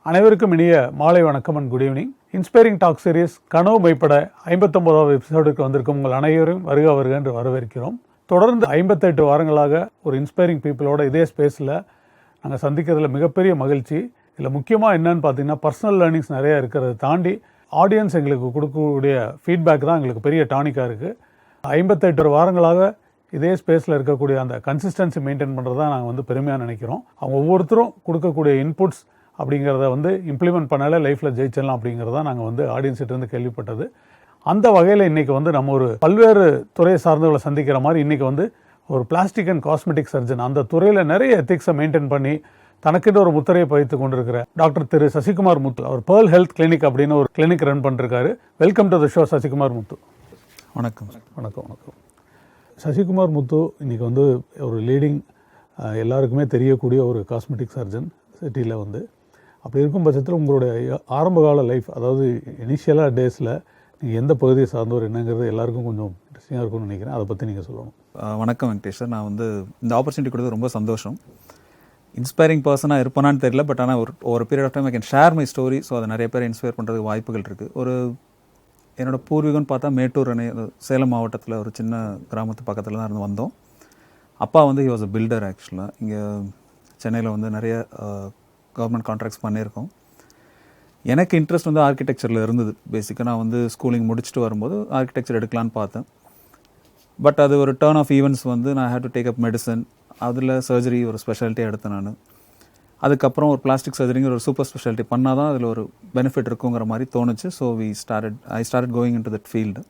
அனைவருக்கும் இனிய மாலை வணக்கம் and good evening. Inspiring talk series கனவு மைப்பட 59வது எபிசோடுக்கு வந்திருக்கும் உங்கள் அனைவரும் வருக என்று வரவேற்கிறோம். தொடர்ந்து 58 வாரங்களாக ஒரு இன்ஸ்பைரிங் பீப்புளோட இதே ஸ்பேஸில் நாங்கள் சந்திக்கிறதுல மிகப்பெரிய மகிழ்ச்சி. இதில் முக்கியமாக என்னன்னு பார்த்தீங்கன்னா பர்சனல் லேர்னிங்ஸ் நிறையா இருக்கிறத தாண்டி ஆடியன்ஸ் எங்களுக்கு கொடுக்கக்கூடிய ஃபீட்பேக் தான் எங்களுக்கு பெரிய டானிக்காக இருக்குது. 58 வாரங்களாக இதே ஸ்பேஸில் இருக்கக்கூடிய அந்த கன்சிஸ்டன்சி மெயின்டைன் பண்ணுறது தான் நாங்கள் பெருமையாக நினைக்கிறோம். அவங்க ஒவ்வொருத்தரும் கொடுக்கக்கூடிய இன்புட்ஸ் அப்படிங்கிறத இம்ப்ளிமெண்ட் பண்ணாலே லைஃப்பில் ஜெயிச்சிடலாம் அப்படிங்கிறத நாங்கள் ஆடியன்ஸ்கிட்டேருந்து கேள்விப்பட்டது. அந்த வகையில் இன்றைக்கி நம்ம ஒரு பல்வேறு துறையை சார்ந்தவர்களை சந்திக்கிற மாதிரி இன்றைக்கி ஒரு பிளாஸ்டிக் அண்ட் காஸ்மெட்டிக் சர்ஜன், அந்த துறையில் நிறைய எத்திக்ஸை மெயின்டைன் பண்ணி தனக்கிட்ட ஒரு முத்திரையை பதித்து கொண்டிருக்கிற டாக்டர் திரு சசிகுமார் முத்து. அவர் பேர்ல் ஹெல்த் கிளினிக் அப்படின்னு ஒரு கிளினிக் ரன் பண்ணிருக்காரு. Welcome to the show Sasikumar Muthu. வணக்கம். வணக்கம். வணக்கம். சசிகுமார் முத்து இன்றைக்கி ஒரு லீடிங் எல்லாருக்குமே தெரியக்கூடிய ஒரு காஸ்மெட்டிக் சர்ஜன் சிட்டியில் அப்படி இருக்கும் பட்சத்தில் உங்களுடைய ஆரம்பகால லைஃப், அதாவது இனிஷியலாக டேஸில் நீங்கள் எந்த பகுதியை சார்ந்தவர் என்னங்கிறது எல்லாருக்கும் கொஞ்சம் இன்ட்ரெஸ்டிங்காக இருக்கும்னு நினைக்கிறேன். அதை பற்றி நீங்கள் சொல்லணும். வணக்கம் வெங்கடேஷ் சார். நான் இந்த ஆப்பர்ச்சுனிட்டி கொடுத்தது ரொம்ப சந்தோஷம். இன்ஸ்பைரிங் பர்சனாக இருப்பானான்னு தெரியல, பட் ஆனால் ஒரு period of time I can share my story. So அதை நிறைய பேர் இன்ஸ்பயர் பண்ணுறதுக்கு வாய்ப்புகள் இருக்குது. என்னோடய பூர்வீகம்னு பார்த்தா மேட்டூர் சேலம் மாவட்டத்தில் ஒரு சின்ன கிராமத்து பக்கத்தில் தான் இருந்து வந்தோம். அப்பா ஹி வாஸ் அ பில்டர். ஆக்சுவலாக இங்கே சென்னையில் நிறைய கவர்மெண்ட் கான்ட்ராக்ட்ஸ் பண்ணியிருக்கோம். எனக்கு இன்ட்ரெஸ்ட் ஆர்கிடெக்சரில் இருந்தது. பேசிக்காக நான் ஸ்கூலிங் முடிச்சுட்டு வரும்போது ஆர்கிடெக்சர் எடுக்கலான்னு பார்த்தேன். பட் அது ஒரு டர்ன் ஆஃப் ஈவெண்ட்ஸ் நான் had to take up medicine. அதில் சர்ஜரி ஒரு ஸ்பெஷாலிட்டியாக எடுத்தேன் நான். அதுக்கப்புறம் ஒரு பிளாஸ்டிக் சர்ஜரிங்கிற ஒரு சூப்பர் ஸ்பெஷாலிட்டி பண்ணால் தான் அதில் ஒரு பெனிஃபிட் இருக்குங்கிற மாதிரி தோணுச்சு. So I started going in to that field.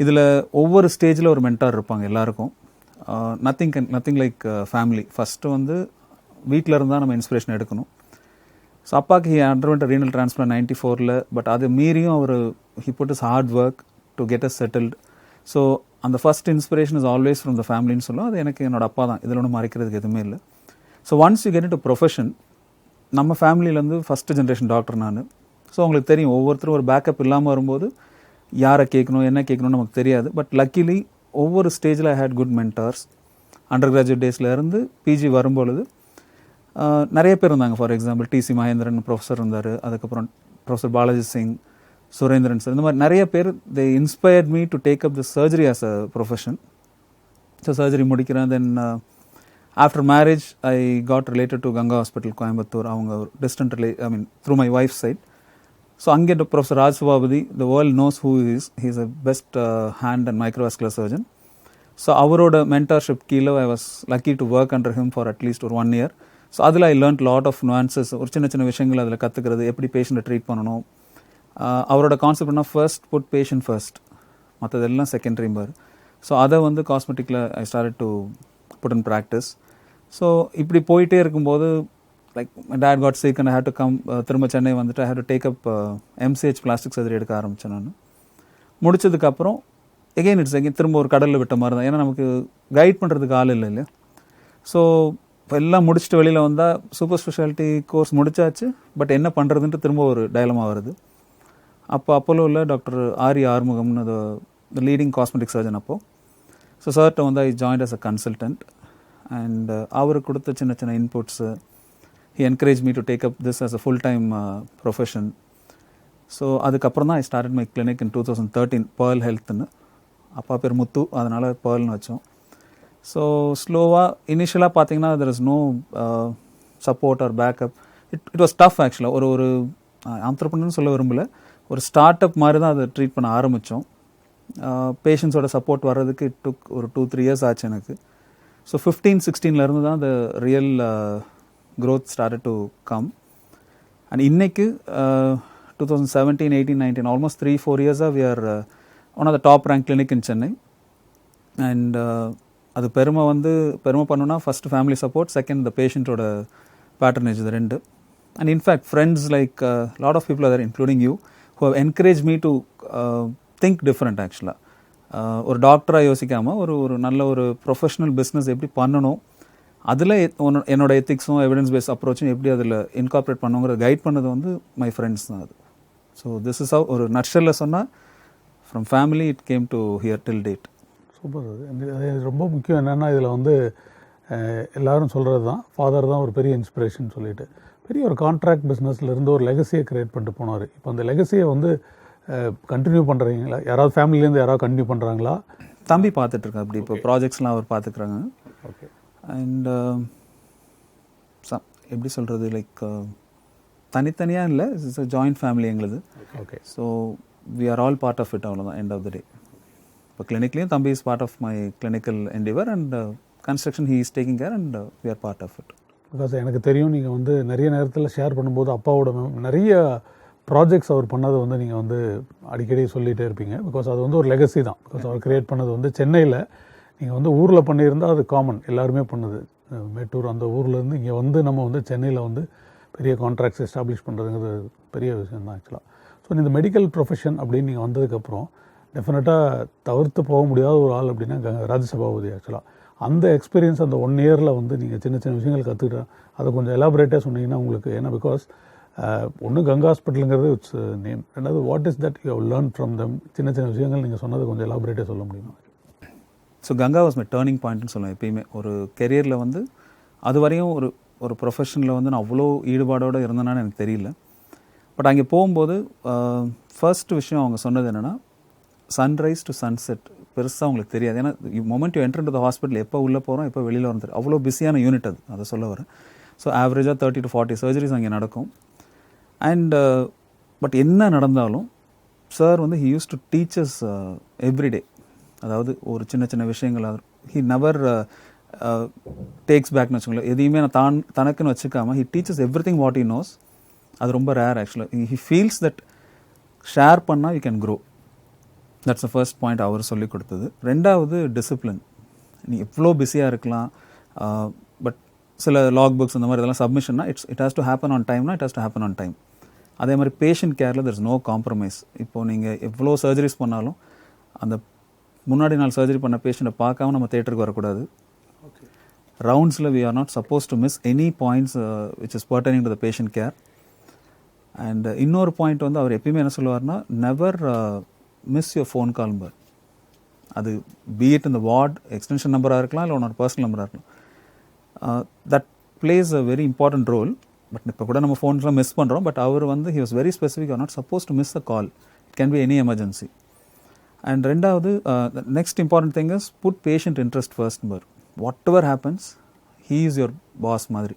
இதில் ஒவ்வொரு ஸ்டேஜில் ஒரு மென்டார் இருப்பாங்க எல்லாருக்கும். Nothing like family. ஃபஸ்ட்டு வீட்டில் இருந்தால் நம்ம இன்ஸ்பிரேஷன் எடுக்கணும். ஸோ அப்பாவுக்கு he underwent renal transplant 94. But அது மீறியும் அவர் he put his hard work to get us settled. So அந்த first inspiration is always from the ஃபேமிலின்னு சொல்லும். அது எனக்கு என்னோட அப்பா தான். இதில் ஒன்றும் மறைக்கிறதுக்கு எதுவுமே இல்லை. So once you get in to profession, நம்ம ஃபேமிலியிலேருந்து ஃபஸ்ட்டு ஜென்ரேஷன் டாக்டர் நான். ஸோ உங்களுக்கு தெரியும், ஒவ்வொருத்தரும் ஒரு பேக்கப் இல்லாமல் வரும்போது யாரை கேட்கணும் என்ன கேட்கணும்னு நமக்கு தெரியாது. பட் லக்கிலி ஒவ்வொரு ஸ்டேஜில் I had good mentors. Undergraduate டேஸ்லேருந்து பிஜி வரும்பொழுது நிறைய பேர் இருந்தாங்க. For example T C Mahendran professor இருந்தார். அதுக்கப்புறம் ப்ரொஃபஸர் பாலாஜி சிங், சுரேந்திரன் சார், இந்த மாதிரி நிறைய பேர் they inspired me to take up the surgery as a profession. So surgery முடிக்கிறேன். Then after marriage I got related to Ganga hospital Coimbatore. அவங்க distant through my wife side. So அங்கே professor Raj Sabapathy, the world nose who is, he is a best hand and microvascular surgeon. So அவரோட mentorship கீழே I was lucky to work under him for at least ஒரு 1 year. So அதில் ஐ learnt lot of nuances. ஒரு சின்ன சின்ன விஷயங்கள் அதில் கற்றுக்கிறது, எப்படி பேஷண்ட்டை ட்ரீட் பண்ணணும். அவரோட கான்செப்ட்னா ஃபர்ஸ்ட் புட் பேஷண்ட் ஃபர்ஸ்ட், மற்றதெல்லாம் செகண்டரிம்பார். ஸோ அதை காஸ்மெட்டிக்கில் I started to put in practice. So இப்படி போயிட்டே இருக்கும்போது like my dad got sick and I had to come. திரும்ப Chennai I had to take up MCH plastic surgery எடுக்க ஆரம்பித்தேன் நான். முடிச்சதுக்கப்புறம் எகெயின் திரும்ப ஒரு கடலில் விட்ட மாதிரி தான். ஏன்னா நமக்கு கைட் பண்ணுறதுக்கு ஆள் இல்லை இல்லையா. ஸோ இப்போ எல்லாம் முடிச்சுட்டு வெளியில் வந்தால் சூப்பர் ஸ்பெஷாலிட்டி கோர்ஸ் முடிச்சாச்சு, பட் என்ன பண்ணுறதுன்ட்டு திரும்ப ஒரு டயலமா வருது. அப்போலோவில் டாக்டர் ஆரி ஆறுமுகம்னு த லீடிங் காஸ்மெட்டிக் சர்ஜன் அப்போது. ஸோ சார்கிட்ட I joined as a consultant. And அவருக்கு கொடுத்த சின்ன சின்ன inputs, he encourage me to take up this as a full time profession. So அதுக்கப்புறம் தான் I started my clinic in 2013, Pearl ஹெல்த்னு. அப்பா பேர் முத்து, அதனால் பேர்ல்னு வச்சோம். ஸோ ஸ்லோவாக இனிஷியலாக பார்த்தீங்கன்னா there is no support or backup. It was tough ஆக்சுவலாக. ஒரு ஆண்டர்ப்ரனர்னு சொல்ல விரும்பலை, ஒரு ஸ்டார்ட் அப் மாதிரி தான் அதை ட்ரீட் பண்ண ஆரம்பித்தோம். பேஷண்ட்ஸோட சப்போர்ட் வர்றதுக்கு இட் டுக் ஒரு 2-3 years ஆச்சு எனக்கு. ஸோ 15-16 தான் the real growth started to come. And இன்னைக்கு 2017, 18, 19 almost 3-4 years we are one of the top ranked clinic in Chennai. And அது பெருமை பண்ணுன்னா first family support, second the பேஷண்ட்டோட பேட்டர்னேஜ், இது 2. And in fact friends like lot of people are including you who have encourage me to think different. ஆக்சுவலாக ஒரு டாக்டராக யோசிக்காமல் ஒரு நல்ல ஒரு ப்ரொஃபஷனல் பிஸ்னஸ் எப்படி பண்ணணும், அதில் என்னோட எத்திக்ஸும் எவிடன்ஸ் பேஸ் அப்ரோச்சும் எப்படி அதில் இன்கார்பரேட் பண்ணுங்கிற கைட் பண்ணது மை ஃப்ரெண்ட்ஸ் தான் அது. ஸோ திஸ் இஸ் ஹவ், ஒரு நட்ஷல்ல சொன்னால் from family it came to hear till date. Super. அது ரொம்ப முக்கியம். என்னென்னா இதில் எல்லோரும் சொல்கிறது தான், ஃபாதர் தான் ஒரு பெரிய இன்ஸ்பிரேஷன் சொல்லிட்டு. பெரிய ஒரு கான்ட்ராக்ட் பிஸ்னஸில் இருந்து ஒரு லெகசியை க்ரியேட் பண்ணிட்டு போனார். இப்போ அந்த லெகசியை வந்து கண்டினியூ பண்ணுறீங்களா? யாராவது ஃபேமிலியிலேருந்து யாராவது கண்டினியூ பண்ணுறாங்களா? தம்பி பார்த்துட்ருக்கேன் அப்படி. இப்போ ப்ராஜெக்ட்ஸ்லாம் அவர் பார்த்துக்குறாங்க. ஓகே. அண்ட் எப்படி சொல்கிறது, லைக் தனித்தனியாக இல்லை, இட்ஸ் அ ஜாயிண்ட் ஃபேமிலி எங்களுது. Okay. So we are all part of it, அவ்வளோதான். எண்ட் ஆஃப் த டே இப்போ கிளினிக்லேயும் தம்பி is part of my clinical endeavour and construction he is taking care and we are part of it. Because எனக்கு தெரியும் நீங்கள் வந்து நிறைய நேரத்தில் ஷேர் பண்ணும்போது அப்பாவோட நிறைய ப்ராஜெக்ட்ஸ் அவர் பண்ணதை வந்து நீங்கள் வந்து அடிக்கடி சொல்லிகிட்டே இருப்பீங்க. பிகாஸ் அது வந்து ஒரு லெகசி தான். பிகாஸ் அவர் க்ரியேட் பண்ணது வந்து சென்னையில் நீங்கள் வந்து ஊரில் பண்ணியிருந்தால் அது காமன், எல்லாருமே பண்ணுது. மேட்டூர் அந்த ஊர்லேருந்து இங்கே வந்து நம்ம வந்து சென்னையில் வந்து பெரிய கான்ட்ராக்ட்ஸ் எஸ்டாப்ளிஷ் பண்ணுறதுங்கிறது பெரிய விஷயம் தான் ஆக்சுவலாக. ஸோ இந்த மெடிக்கல் ப்ரொஃபஷன் அப்படின்னு நீங்கள் வந்ததுக்கப்புறம் டெஃபினட்டாக தவிர்த்து போக முடியாத ஒரு ஆள் அப்படின்னா ராஜசபாபதி ஆக்சுவலாக. அந்த எக்ஸ்பீரியன்ஸ் அந்த 1 இயரில் வந்து நீங்கள் சின்ன சின்ன விஷயங்கள் கற்றுக்கிட்டேன், அதை கொஞ்சம் எலாபரேட்டாக சொன்னீங்கன்னா உங்களுக்கு. ஏன்னா பிகாஸ் ஒன்று கங்கா ஹாஸ்பிட்டலுங்கிறது இட்ஸ் நேம், ரெண்டாவது what is that you have learn from them, சின்ன சின்ன விஷயங்கள் நீங்கள் சொன்னது கொஞ்சம் எலாபரேட்டாக சொல்ல முடியுமா? So Ganga was my turning பாயிண்ட்னு சொல்லுவேன். எப்பயுமே ஒரு கெரியரில் வந்து அது வரையும் ஒரு ப்ரொஃபஷனில் வந்து நான் அவ்வளோ ஈடுபாடோடு இருந்தேனான்னு எனக்கு தெரியல. பட் அங்கே போகும்போது ஃபர்ஸ்ட் விஷயம் அவங்க சொன்னது என்னென்னா, சன்ரைஸ் டு சன்செட் பெருசாக உங்களுக்கு தெரியாது. ஏன்னா moment you enter to the hospital, எப்போ உள்ளே போகிறோம் எப்போ வெளியில் வந்து அவ்வளோ பிஸியான யூனிட் அது, அதை சொல்ல வரேன். ஸோ ஆவரேஜாக 30 to 40 சர்ஜரிஸ் அங்கே நடக்கும். அண்ட் பட் என்ன நடந்தாலும் சார் வந்து he use to teachers everyday. அதாவது ஒரு சின்ன சின்ன விஷயங்கள் ஹி நெவர் டேக்ஸ் பேக்னு வச்சுக்கோங்களேன். எதையுமே நான் தனக்குன்னு வச்சுக்காமல் he teaches everything what he knows. அது ரொம்ப ரேர் ஆக்சுவலாக. ஹி ஃபீல்ஸ் தட் ஷேர் பண்ணால் you can grow. That's the first point அவர் சொல்லி கொடுத்தது. ரெண்டாவது டிசிப்ளின். நீ எவ்வளோ பிஸியாக இருக்கலாம், பட் சில லாக் புக்ஸ் இந்த மாதிரி இதெல்லாம் சப்மிஷன்னா it has to happen on டைம்னா it has to happen on time. அதே மாதிரி பேஷண்ட் கேரில் தெர் இஸ் நோ காம்ப்ரமைஸ். இப்போது நீங்கள் எவ்வளோ சர்ஜரிஸ் பண்ணாலும் அந்த முன்னாடி நாள் சர்ஜரி பண்ண பேஷண்ட்டை பார்க்காம நம்ம தேட்டருக்கு வரக்கூடாது. ரவுண்ட்ஸில் we are not supposed to miss any points which is burdening to the patient care. And இன்னொரு பாயிண்ட் வந்து அவர் எப்பயுமே என்ன சொல்லுவார்னா, never miss your phone call பர். அது பீட் இந்த வார்ட் எக்ஸ்டென்ஷன் நம்பராக இருக்கலாம், இல்லை உன்னோட பர்சனல் நம்பராக இருக்கலாம். That plays a very important role. But இப்போ கூட நம்ம ஃபோன்ஸ்லாம் மிஸ் பண்ணுறோம். பட் அவர் வந்து he was very specific, are not supposed to miss a call. It can be any emergency. And ரெண்டாவது next important thing is put patient interest first பர். Whatever happens he is your boss மாதிரி.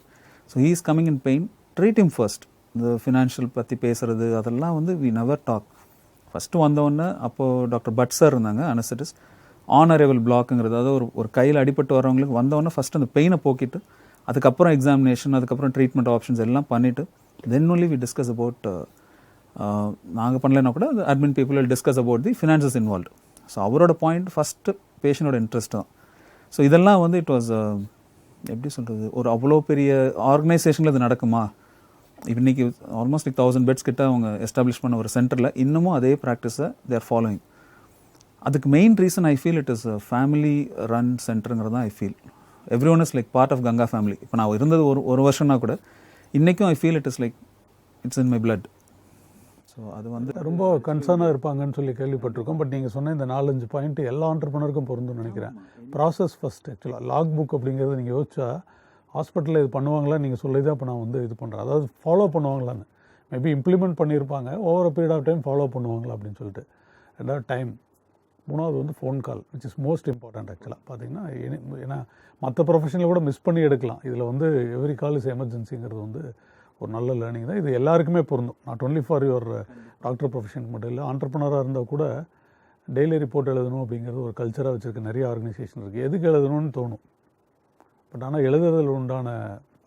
So he is coming in pain, treat him first. இந்த financial பற்றி பேசுகிறது அதெல்லாம் வந்து we never talk. First வந்தோடனே அப்போது டாக்டர் பட் சார் இருந்தாங்க, அனஸ்தட்டிஸ்ட். ஆனரேபிள் பிளாக்குங்கிறது, அதாவது ஒரு கையில் அடிபட்டு வரவங்களுக்கு வந்தோடனே ஃபஸ்ட்டு அந்த பெயினை போக்கிட்டு அதுக்கப்புறம் எக்ஸாமினேஷன், அதுக்கப்புறம் ட்ரீட்மெண்ட் ஆப்ஷன்ஸ் எல்லாம் பண்ணிவிட்டு then only we discuss about, நாங்கள் பண்ணலைன்னா கூட admin people will discuss about the finances involve. So அவரோட பாயிண்ட் ஃபஸ்ட்டு பேஷண்டோட இன்ட்ரெஸ்ட் தான். ஸோ இதெல்லாம் வந்து இட் வாஸ் எப்படி சொல்கிறது, ஒரு அவ்வளோ பெரிய ஆர்கனைசேஷனில் இது நடக்குமா? இன்றைக்கி ஆல்மோஸ்ட் 1000 பெட்ஸ் கிட்ட அவங்க எஸ்டாப்ளிஷ் பண்ண ஒரு சென்டரில் இன்னமும் அதே ப்ராக்டிஸை தேர் ஃபாலோயிங். அதுக்கு main reason I feel it is family run சென்டருங்கிறது தான் I feel. Every one is like part of Ganga family. இப்போ நான் இருந்தது ஒரு வருஷம்னா கூட இன்றைக்கும் I feel it is like it's in my blood. So அது வந்து ரொம்ப கன்சர்னாக இருப்பாங்கன்னு சொல்லி கேள்விப்பட்டிருக்கோம். பட் நீங்கள் சொன்ன இந்த 4-5 பாயிண்ட் எல்லா ஆண்டர்பனருக்கும் பொருந்தும்னு நினைக்கிறேன். Process first. ஆக்சுவலாக லாக் புக் அப்படிங்கிறது நீங்கள் யோசிச்சா ஹாஸ்பிட்டலில் இது பண்ணுவாங்களா, நீங்கள் சொல்லி தான் இப்போ நான் வந்து இது பண்ணுறேன். அதாவது ஃபாலோ பண்ணுவாங்களான்னு மேபி இம்ப்ளிமெண்ட் பண்ணியிருப்பாங்க, over period of time follow பண்ணுவாங்களா அப்படின்னு சொல்லிட்டு. ரெண்டாவது டைம். மூணாவது வந்து phone call which is most important. ஆக்சுவலாக பார்த்தீங்கன்னா ஏன்னா மற்ற ப்ரொஃபஷனில் கூட மிஸ் பண்ணி எடுக்கலாம். இதில் வந்து எவ்ரி கால் இஸ் எமர்ஜென்சிங்கிறது வந்து ஒரு நல்ல லேர்னிங் தான். இது எல்லாருக்குமே பொருந்தும், not only for your doctor ப்ரொஃபஷனுக்கு மட்டும் இல்லை. ஆண்டர்பனராக இருந்தால் கூட டெய்லி ரிப்போர்ட் எழுதணும் அப்படிங்கிறது ஒரு கல்ச்சராக வச்சுருக்க நிறைய ஆர்கனைசேஷன் இருக்குது. எதுக்கு எழுதணும்னு தோணும், பட் ஆனால் எழுதுறதில் உண்டான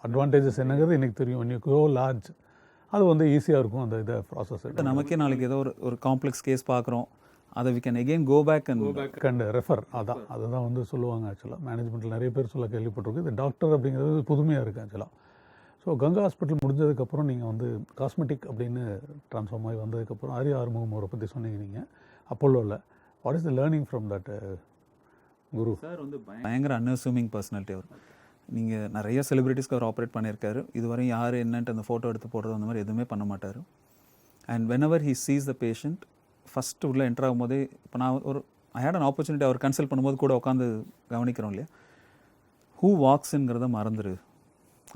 அட்வான்டேஜஸ் என்னங்கிறது எனக்கு தெரியும். when you grow large அது வந்து ஈஸியாக இருக்கும் அந்த இதை ப்ராசஸ். நமக்கே நாளைக்கு ஏதோ ஒரு காம்ப்ளெக்ஸ் கேஸ் பார்க்குறோம், அதை we can again go back and refer. அதுதான் வந்து சொல்லுவாங்க. ஆக்சுவலாக மேனேஜ்மெண்ட்டில் நிறைய பேர் சொல்ல கேள்விப்பட்டிருக்கு. இது டாக்டர் அப்படிங்கிறது புதுமையாக இருக்குது ஆக்சுவலாக. ஸோ கங்கா ஹாஸ்பிட்டல் முடிஞ்சதுக்கப்புறம் நீங்கள் வந்து காஸ்மெட்டிக் அப்படின்னு ட்ரான்ஸ்ஃபார்ம் ஆகி வந்ததுக்கப்புறம் ஆறுமுகம் அவரை பற்றி சொன்னீங்க நீங்கள் அப்போலோவில். What is the learning from that guru? Sir வந்து பயங்கர அன்அசூமிங் பர்சனாலிட்டி. அவர் நீங்கள் நிறைய செலிபிரிட்டிஸ்க்கு அவர் ஆப்ரேட் பண்ணியிருக்காரு. இதுவரையும் யார் என்னன்ட்டு அந்த ஃபோட்டோ எடுத்து போடுறது அந்த மாதிரி எதுவுமே பண்ண மாட்டார். And whenever he sees the patient first உள்ளே என்டர் ஆகும்போதே, இப்போ நான் ஐ ஹேட் அன் ஆப்பர்ச்சுனிட்டி அவர் கன்சல்ட் பண்ணும்போது கூட உட்காந்து கவனிக்கிறோம் இல்லையா, ஹூ வாக்ஸ்ங்கிறத மறந்துரு.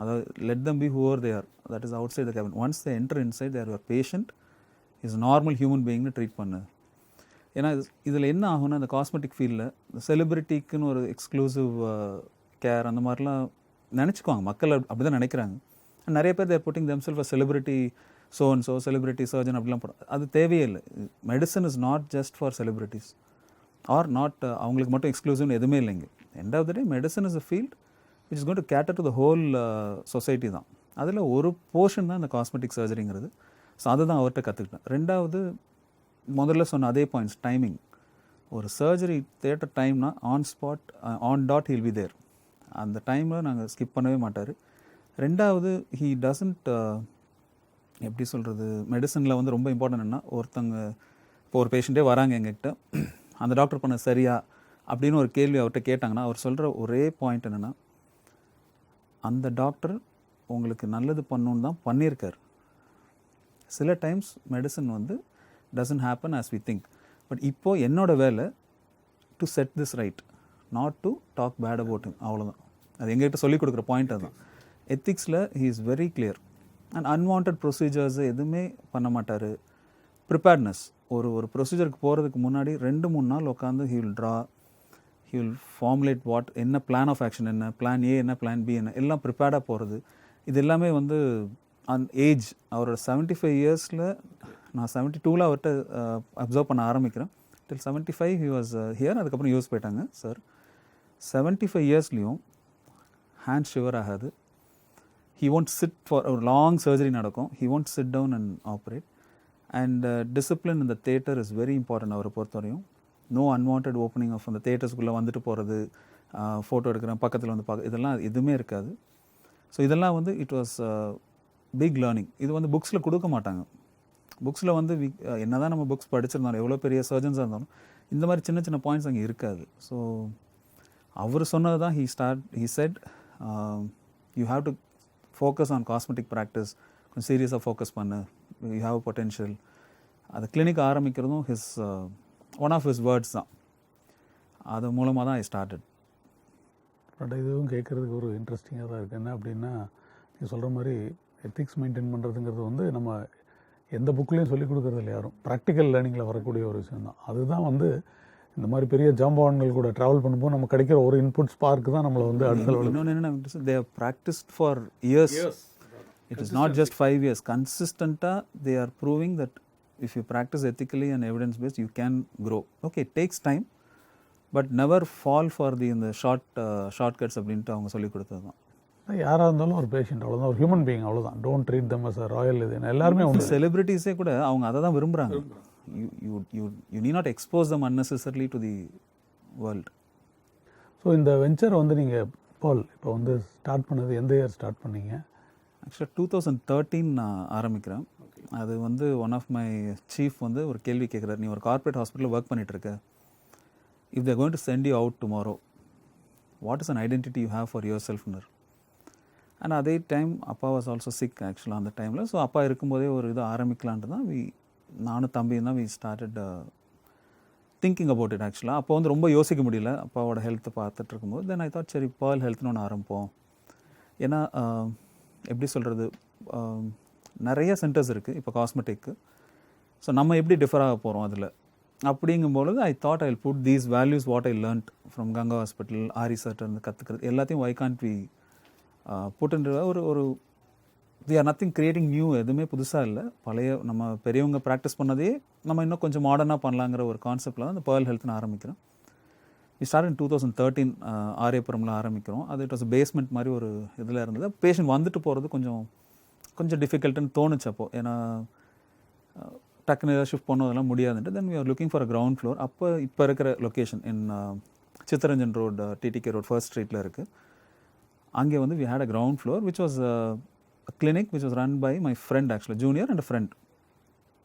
அதாவது let them be whoever they are, that is outside the cabin. Once they enter inside, they are your patient, is normal human பீயிங்னு ட்ரீட் பண்ணு. ஏன்னா இதில் என்ன ஆகும்னா இந்த காஸ்மெட்டிக் ஃபீல்டில் செலிபிரிட்டிக்குன்னு ஒரு எக்ஸ்க்ளூசிவ் கேர் அந்த மாதிரிலாம் நினச்சிக்குவாங்க, மக்கள் அப்படி தான் நினைக்கிறாங்க. நிறைய பேர் they're putting themselves a celebrity so and so, celebrity surgeon அப்படிலாம் போடுறாங்க. அது தேவையே இல்லை. Medicine is not just for celebrities or not அவங்களுக்கு மட்டும் எக்ஸ்க்ளூசிவ்னு எதுவுமே இல்லைங்க. End of the day medicine is a field which is going to cater to the whole society தான். அதில் ஒரு போர்ஷன் தான் இந்த காஸ்மெட்டிக் சர்ஜரிங்கிறது. ஸோ அதை தான் அவர்கிட்ட கற்றுக்கிட்டேன். ரெண்டாவது, முதல்ல சொன்ன அதே பாயிண்ட்ஸ், டைமிங். ஒரு சர்ஜரி தேட்டர் டைம்னா on spot, on dot he'll be there. அந்த டைமில் நாங்கள் ஸ்கிப் பண்ணவே மாட்டார். ரெண்டாவது, ஹீ டசன்ட் எப்படி சொல்கிறது, மெடிசனில் வந்து ரொம்ப இம்பார்ட்டன்ட் என்ன, ஒருத்தங்க இப்போ ஒரு பேஷண்ட்டே வராங்க எங்ககிட்ட, அந்த டாக்டர் பண்ண சரியா அப்படின்னு ஒரு கேள்வி அவர்கிட்ட கேட்டாங்கன்னா அவர் சொல்கிற ஒரே பாயிண்ட் என்னென்னா, அந்த டாக்டர் உங்களுக்கு நல்லது பண்ணணுன்னு தான் பண்ணியிருக்கார். சில டைம்ஸ் மெடிசன் வந்து doesn't happen as we think. But இப்போது என்னோட வேலை to set this right, not to talk bad about him. அவ்வளோதான். அது எங்ககிட்ட சொல்லிக் கொடுக்குற பாயிண்ட் அதுதான். எத்திக்ஸில் he is very clear. And unwanted procedures எதுவுமே பண்ண மாட்டார். ப்ரிப்பேர்ட்னஸ், ஒரு ப்ரொசீஜருக்கு போகிறதுக்கு முன்னாடி 2-3 நாள் உட்காந்து he will draw, he will formulate what, என்ன பிளான் ஆஃப் ஆக்ஷன், என்ன பிளான் ஏ, என்ன பிளான் பி, என்ன எல்லாம் ப்ரிப்பேர்டாக போகிறது. இது எல்லாமே வந்து ஏஜ் அவரோட 75 இயர்ஸில், நான் 72ல் அவர்கிட்ட அப்சர்வ் பண்ண ஆரம்பிக்கிறேன். Till 75 he was here. அதுக்கப்புறம் யூஸ் போயிட்டாங்க சார். 75 இயர்ஸ்லேயும் ஹேண்ட் ஷிவர் ஆகாது. ஹி ஒன்ட் சிட் ஃபார் ஒரு லாங் சர்ஜரி நடக்கும். He won't sit down and operate. And discipline இந்த தேட்டர் இஸ் வெரி இம்பார்ட்டன்ட் அவரை பொறுத்தவரையும். நோ அன்வான்ட் ஓப்பனிங் ஆஃப் அந்த தேட்டர்ஸ்குள்ளே வந்துட்டு போகிறது, ஃபோட்டோ எடுக்கிறேன், பக்கத்தில் வந்து பார்க்க, இதெல்லாம் எதுவுமே இருக்காது. ஸோ இதெல்லாம் வந்து இட் வாஸ் பிக் லேர்னிங். இது வந்து புக்ஸில் கொடுக்க மாட்டாங்க. புக்ஸில் வந்து என்ன தான் நம்ம புக்ஸ் படிச்சிருந்தாலும், எவ்வளோ பெரிய சர்ஜன்ஸாக இருந்தாலும், இந்த மாதிரி சின்ன சின்ன பாயிண்ட்ஸ் அங்கே இருக்காது. ஸோ அவர் சொன்னது தான் he said you have to focus on cosmetic practice, கொஞ்சம் சீரியஸாக ஃபோக்கஸ் பண்ணு, you have potential. அது கிளினிக் ஆரம்பிக்கிறதும் ஒன் ஆஃப் his வேர்ட்ஸ் தான். அது மூலமாக தான் ஐ ஸ்டார்டட். பட் இதுவும் கேட்குறதுக்கு ஒரு இன்ட்ரெஸ்டிங்காக தான் இருக்குது. என்ன அப்படின்னா, நீங்கள் சொல்கிற மாதிரி எத்திக்ஸ் மெயின்டைன் பண்ணுறதுங்கிறது வந்து நம்ம எந்த புக்லேயும் சொல்லிக் கொடுக்குறது இல்லை யாரும். ப்ராக்டிக்கல் லேர்னிங்கில் வரக்கூடிய ஒரு விஷயம் தான். அதுதான் வந்து இந்த மாதிரி பெரிய ஜாம்பவான்கள் கூட ட்ராவல் பண்ணும்போது நம்ம கிடைக்கிற ஒரு இன்புட் ஸ்பார்க் தான் நம்மளை வந்து அடுத்த இன்னொன்று என்னென்ன, they have practiced for years. It is not just 5 years. Consistently they are proving that if you practice ethically and evidence based, you can grow. Okay, it takes time, but never fall for the shortcuts அப்படின்ட்டு அவங்க சொல்லி கொடுத்தது தான். யாராக இருந்தாலும் ஒரு patient அவ்வளோதான், ஒரு ஹியூமன் பீயிங் அவ்வளோதான். Don't treat them as a royal. இது எல்லாருமே உண்டு. செலிபிரிட்டிஸே கூட அவங்க அதை தான் விரும்புகிறாங்க. You need not expose them unnecessarily to the world. So இந்த வெஞ்சர் வந்து நீங்கள் இப்போ வந்து ஸ்டார்ட் பண்ணது எந்த இயர் ஸ்டார்ட் பண்ணீங்க? ஆக்சுவலாக 2013 நான் ஆரம்பிக்கிறேன். அது வந்து ஒன் ஆஃப் மை சீஃப் வந்து ஒரு கேள்வி கேட்குறாரு, நீ ஒரு கார்ப்பரேட் ஹாஸ்பிட்டலில் ஒர்க் பண்ணிகிட்ருக்க, if they're going to send you out tomorrow, what is an identity you have for your செல்ஃப்னர். அண்ட் அதே டைம் அப்பா வாஸ் ஆல்சோ சிக் ஆக்சுவலாக அந்த டைமில். ஸோ அப்பா இருக்கும்போதே ஒரு இது ஆரம்பிக்கலான்ட்டு தான் நானும் தம்பியும் தான் we started thinking about it. ஆக்சுவலாக அப்போ வந்து ரொம்ப யோசிக்க முடியல அப்பாவோட ஹெல்த்தை பார்த்துட்டு இருக்கும்போது. தென் ஐ தாட் சரி பேர்ல் ஹெல்த்னு ஒன்று ஆரம்பிப்போம். ஏன்னா எப்படி சொல்கிறது, நிறைய சென்டர்ஸ் இருக்குது இப்போ காஸ்மெட்டிக்கு. ஸோ நம்ம எப்படி டிஃபர் ஆக போகிறோம் அதில் அப்படிங்கும்பொழுது I thought I will put these values what I learned from Ganga hospital, ஆரி சர்ட்டர் கற்றுக்கிறது எல்லாத்தையும் வை கான்ட் வி புட்டுன்ற ஒரு we are nothing creating new, எதுவுமே புதுசாக இல்லை. பழைய நம்ம பெரியவங்க ப்ராக்டிஸ் பண்ணதே நம்ம இன்னும் கொஞ்சம் மாடர்னாக பண்ணலாங்கிற ஒரு கான்செப்டில் தான் இந்த பேர்ல் ஹெல்த்னு ஆரம்பிக்கிறோம். வி ஸ்டார்ட் இன் 2013 ஆரியபுரமில் ஆரம்பிக்கிறோம். அது இட் வாஸ் பேஸ்மெண்ட் மாதிரி ஒரு இதில் இருந்தது. பேஷண்ட் வந்துட்டு போகிறது கொஞ்சம் டிஃபிகல்ட்டுன்னு தோணுச்சு அப்போது. ஏன்னா டக்குன்னு ஏதாவது ஷிஃப்ட் பண்ணதெல்லாம் முடியாதுன்ட்டு. Then we are looking for a ground floor. அப்போ இப்போ இருக்கிற location in Chittaranjan road, TTK road, first ஸ்ட்ரீட்டில் இருக்குது. அங்கே வந்து we had a ground floor which was a clinic which was run by my friend, actually junior and a friend.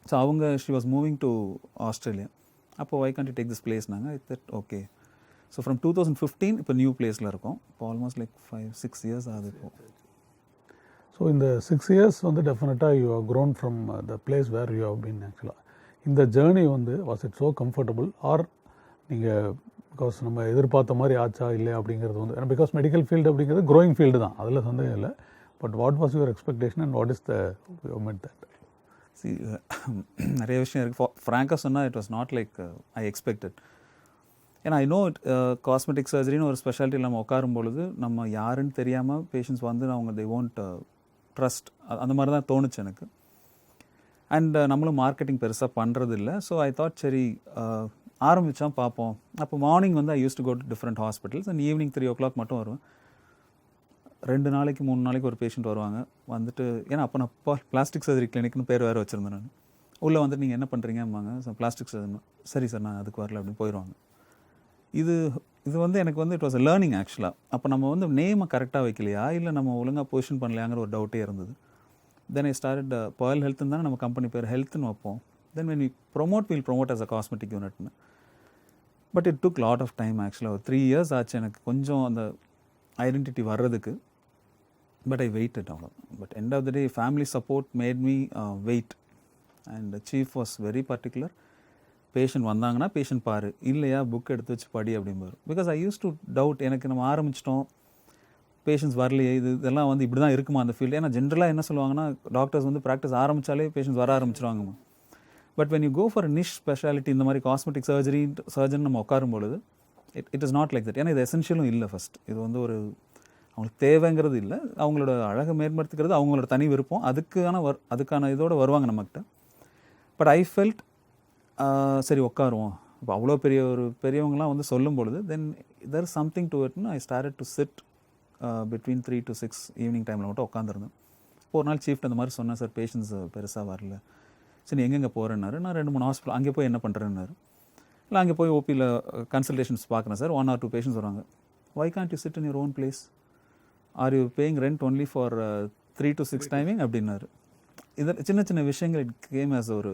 So she was moving to Australia. அப்போ why can't you take this place நாங்க? I thought okay. So from 2015 இப்போ new பிளேஸில் இருக்கோம். இப்போ almost like 5-6 years ஆகுது இப்போ. So இந்த 6 years வந்து டெஃபினட்டாக you have grown from the place where you have been. ஆக்சுவலாக இந்த ஜேர்னி வந்து was it so comfortable or நீங்கள் பிகாஸ் நம்ம எதிர்பார்த்த மாதிரி ஆச்சா இல்லை அப்படிங்கிறது வந்து, ஏன்னா பிகாஸ் மெடிக்கல் ஃபீல்டு அப்படிங்கிறது க்ரோயிங் ஃபீல்டு தான், அதில் சந்தேகம் இல்லை. But what was your expectation and what is the you met that? See நிறைய விஷயம் இருக்குது. ஃப்ராங்காக சொன்னால் it was not like I expected. ஏன்னா ஐ நோ காஸ்மெட்டிக் சர்ஜரின்னு ஒரு ஸ்பெஷாலிட்டி நம்ம உட்காரும் பொழுது நம்ம யாருன்னு தெரியாமல் பேஷண்ட்ஸ் வந்து அவங்க தே ஓன்ட் ட்ரஸ்ட், அந்த மாதிரி தான் தோணுச்சு எனக்கு. அண்ட் நம்மளும் மார்க்கெட்டிங் பெருசாக பண்ணுறது இல்லை. ஸோ ஐ தாட் சரி ஆரம்பித்தா பார்ப்போம். அப்போ மார்னிங் வந்து I use to go to different hospitals and evening 3 o'clock மட்டும் வருவேன். 2 நாளைக்கு 3 நாளைக்கு ஒரு பேஷண்ட் வருவாங்க. வந்துட்டு ஏன்னா அப்போ நான் பிளாஸ்டிக் சர்ஜரி கிளினிக்னு பேர் வேறு வச்சுருந்தேன் நான். உள்ளே வந்துட்டு நீங்கள் என்ன பண்ணுறீங்கம்பாங்க. ஸோ பிளாஸ்டிக் சர்ஜரி, சரி சார் நான் அதுக்கு வரல அப்படின்னு போயிடுவாங்க. இது வந்து எனக்கு வந்து இட் வாஸ் அ லேர்னிங் ஆக்சுவலாக. அப்போ நம்ம வந்து நேமை கரெக்டாக வைக்கலையா இல்லை நம்ம ஒழுங்காக பொசிஷன் பண்ணலையாங்கிற ஒரு டவுட்டே இருந்தது. தென் ஐ ஸ்டார்ட் Pearl Healthன்னு தானே நம்ம கம்பெனி பேர், ஹெல்த்னு வைப்போம். Then when we promote, we'll promote as a cosmetic unitன்னு. But it took lot of time ஆக்சுவலாக. ஒரு 3 years ஆச்சு எனக்கு கொஞ்சம் அந்த ஐடென்டிட்டி வர்றதுக்கு. பட் ஐ வெயிட்டட் அவ்வளோ. But end of the day family support made me wait. And chief was very particular. Patient வந்தாங்கன்னா பேஷண்ட் பாரு, இல்லையா புக் எடுத்து வச்சு படி அப்படிம்பாரு. Because I use to doubt, எனக்கு நம்ம ஆரம்பிச்சிட்டோம் பேஷண்ட்ஸ் வரலையே, இதெல்லாம் வந்து இப்படி தான் இருக்குமா அந்த ஃபீல்டு. ஏன்னா ஜென்ரலாக என்ன சொல்லுவாங்கன்னா டாக்டர்ஸ் வந்து ப்ராக்டிஸ் ஆரம்பித்தாலே பேஷண்ட்ஸ் வர ஆரம்பிச்சிருவாங்கம்மா. But when you go for niche speciality, இந்த மாதிரி காஸ்மெட்டிக் சர்ஜன் நம்ம உட்காரும் பொழுது it is not like that. ஏன்னா இது எசென்ஷியலும் இல்லை. ஃபஸ்ட் இது வந்து ஒரு அவங்களுக்கு தேவைங்கிறது இல்லை, அவங்களோட அழகை மேம்படுத்திக்கிறது அவங்களோட தனி விருப்பம். அதுக்கான இதோடு வருவாங்க நம்மக்கிட்ட. பட் ஐ ஃபெல்ட் சரி உட்காருவோம். இப்போ அவ்வளோ பெரியவங்களாம் வந்து சொல்லும் பொழுது then there is something to இட்னு I started to sit between 3 to 6 evening டைமில் மட்டும் உட்காந்துருந்தேன். ஒரு நாள் சீஃப்ட் அந்த மாதிரி சொன்னேன், சார் பேஷண்ட்ஸ் பெருசாக வரல. சரி எங்கெங்கே போகிறேன்னாரு. நான் 2-3 ஹாஸ்பிட்டல் அங்கே போய் என்ன பண்ணுறேன்னாரு. இல்லை அங்கே போய் ஓபியில் கன்சல்டேஷன்ஸ் பார்க்குறேன் சார், 1 or 2 பேஷண்ட்ஸ் வருவாங்க. Why can't you sit in your own place, are you paying rent only for 3 to 6 timing அப்படின்னாரு. இதில் சின்ன சின்ன விஷயங்கள் இட் கேம் ஆஸ் ஒரு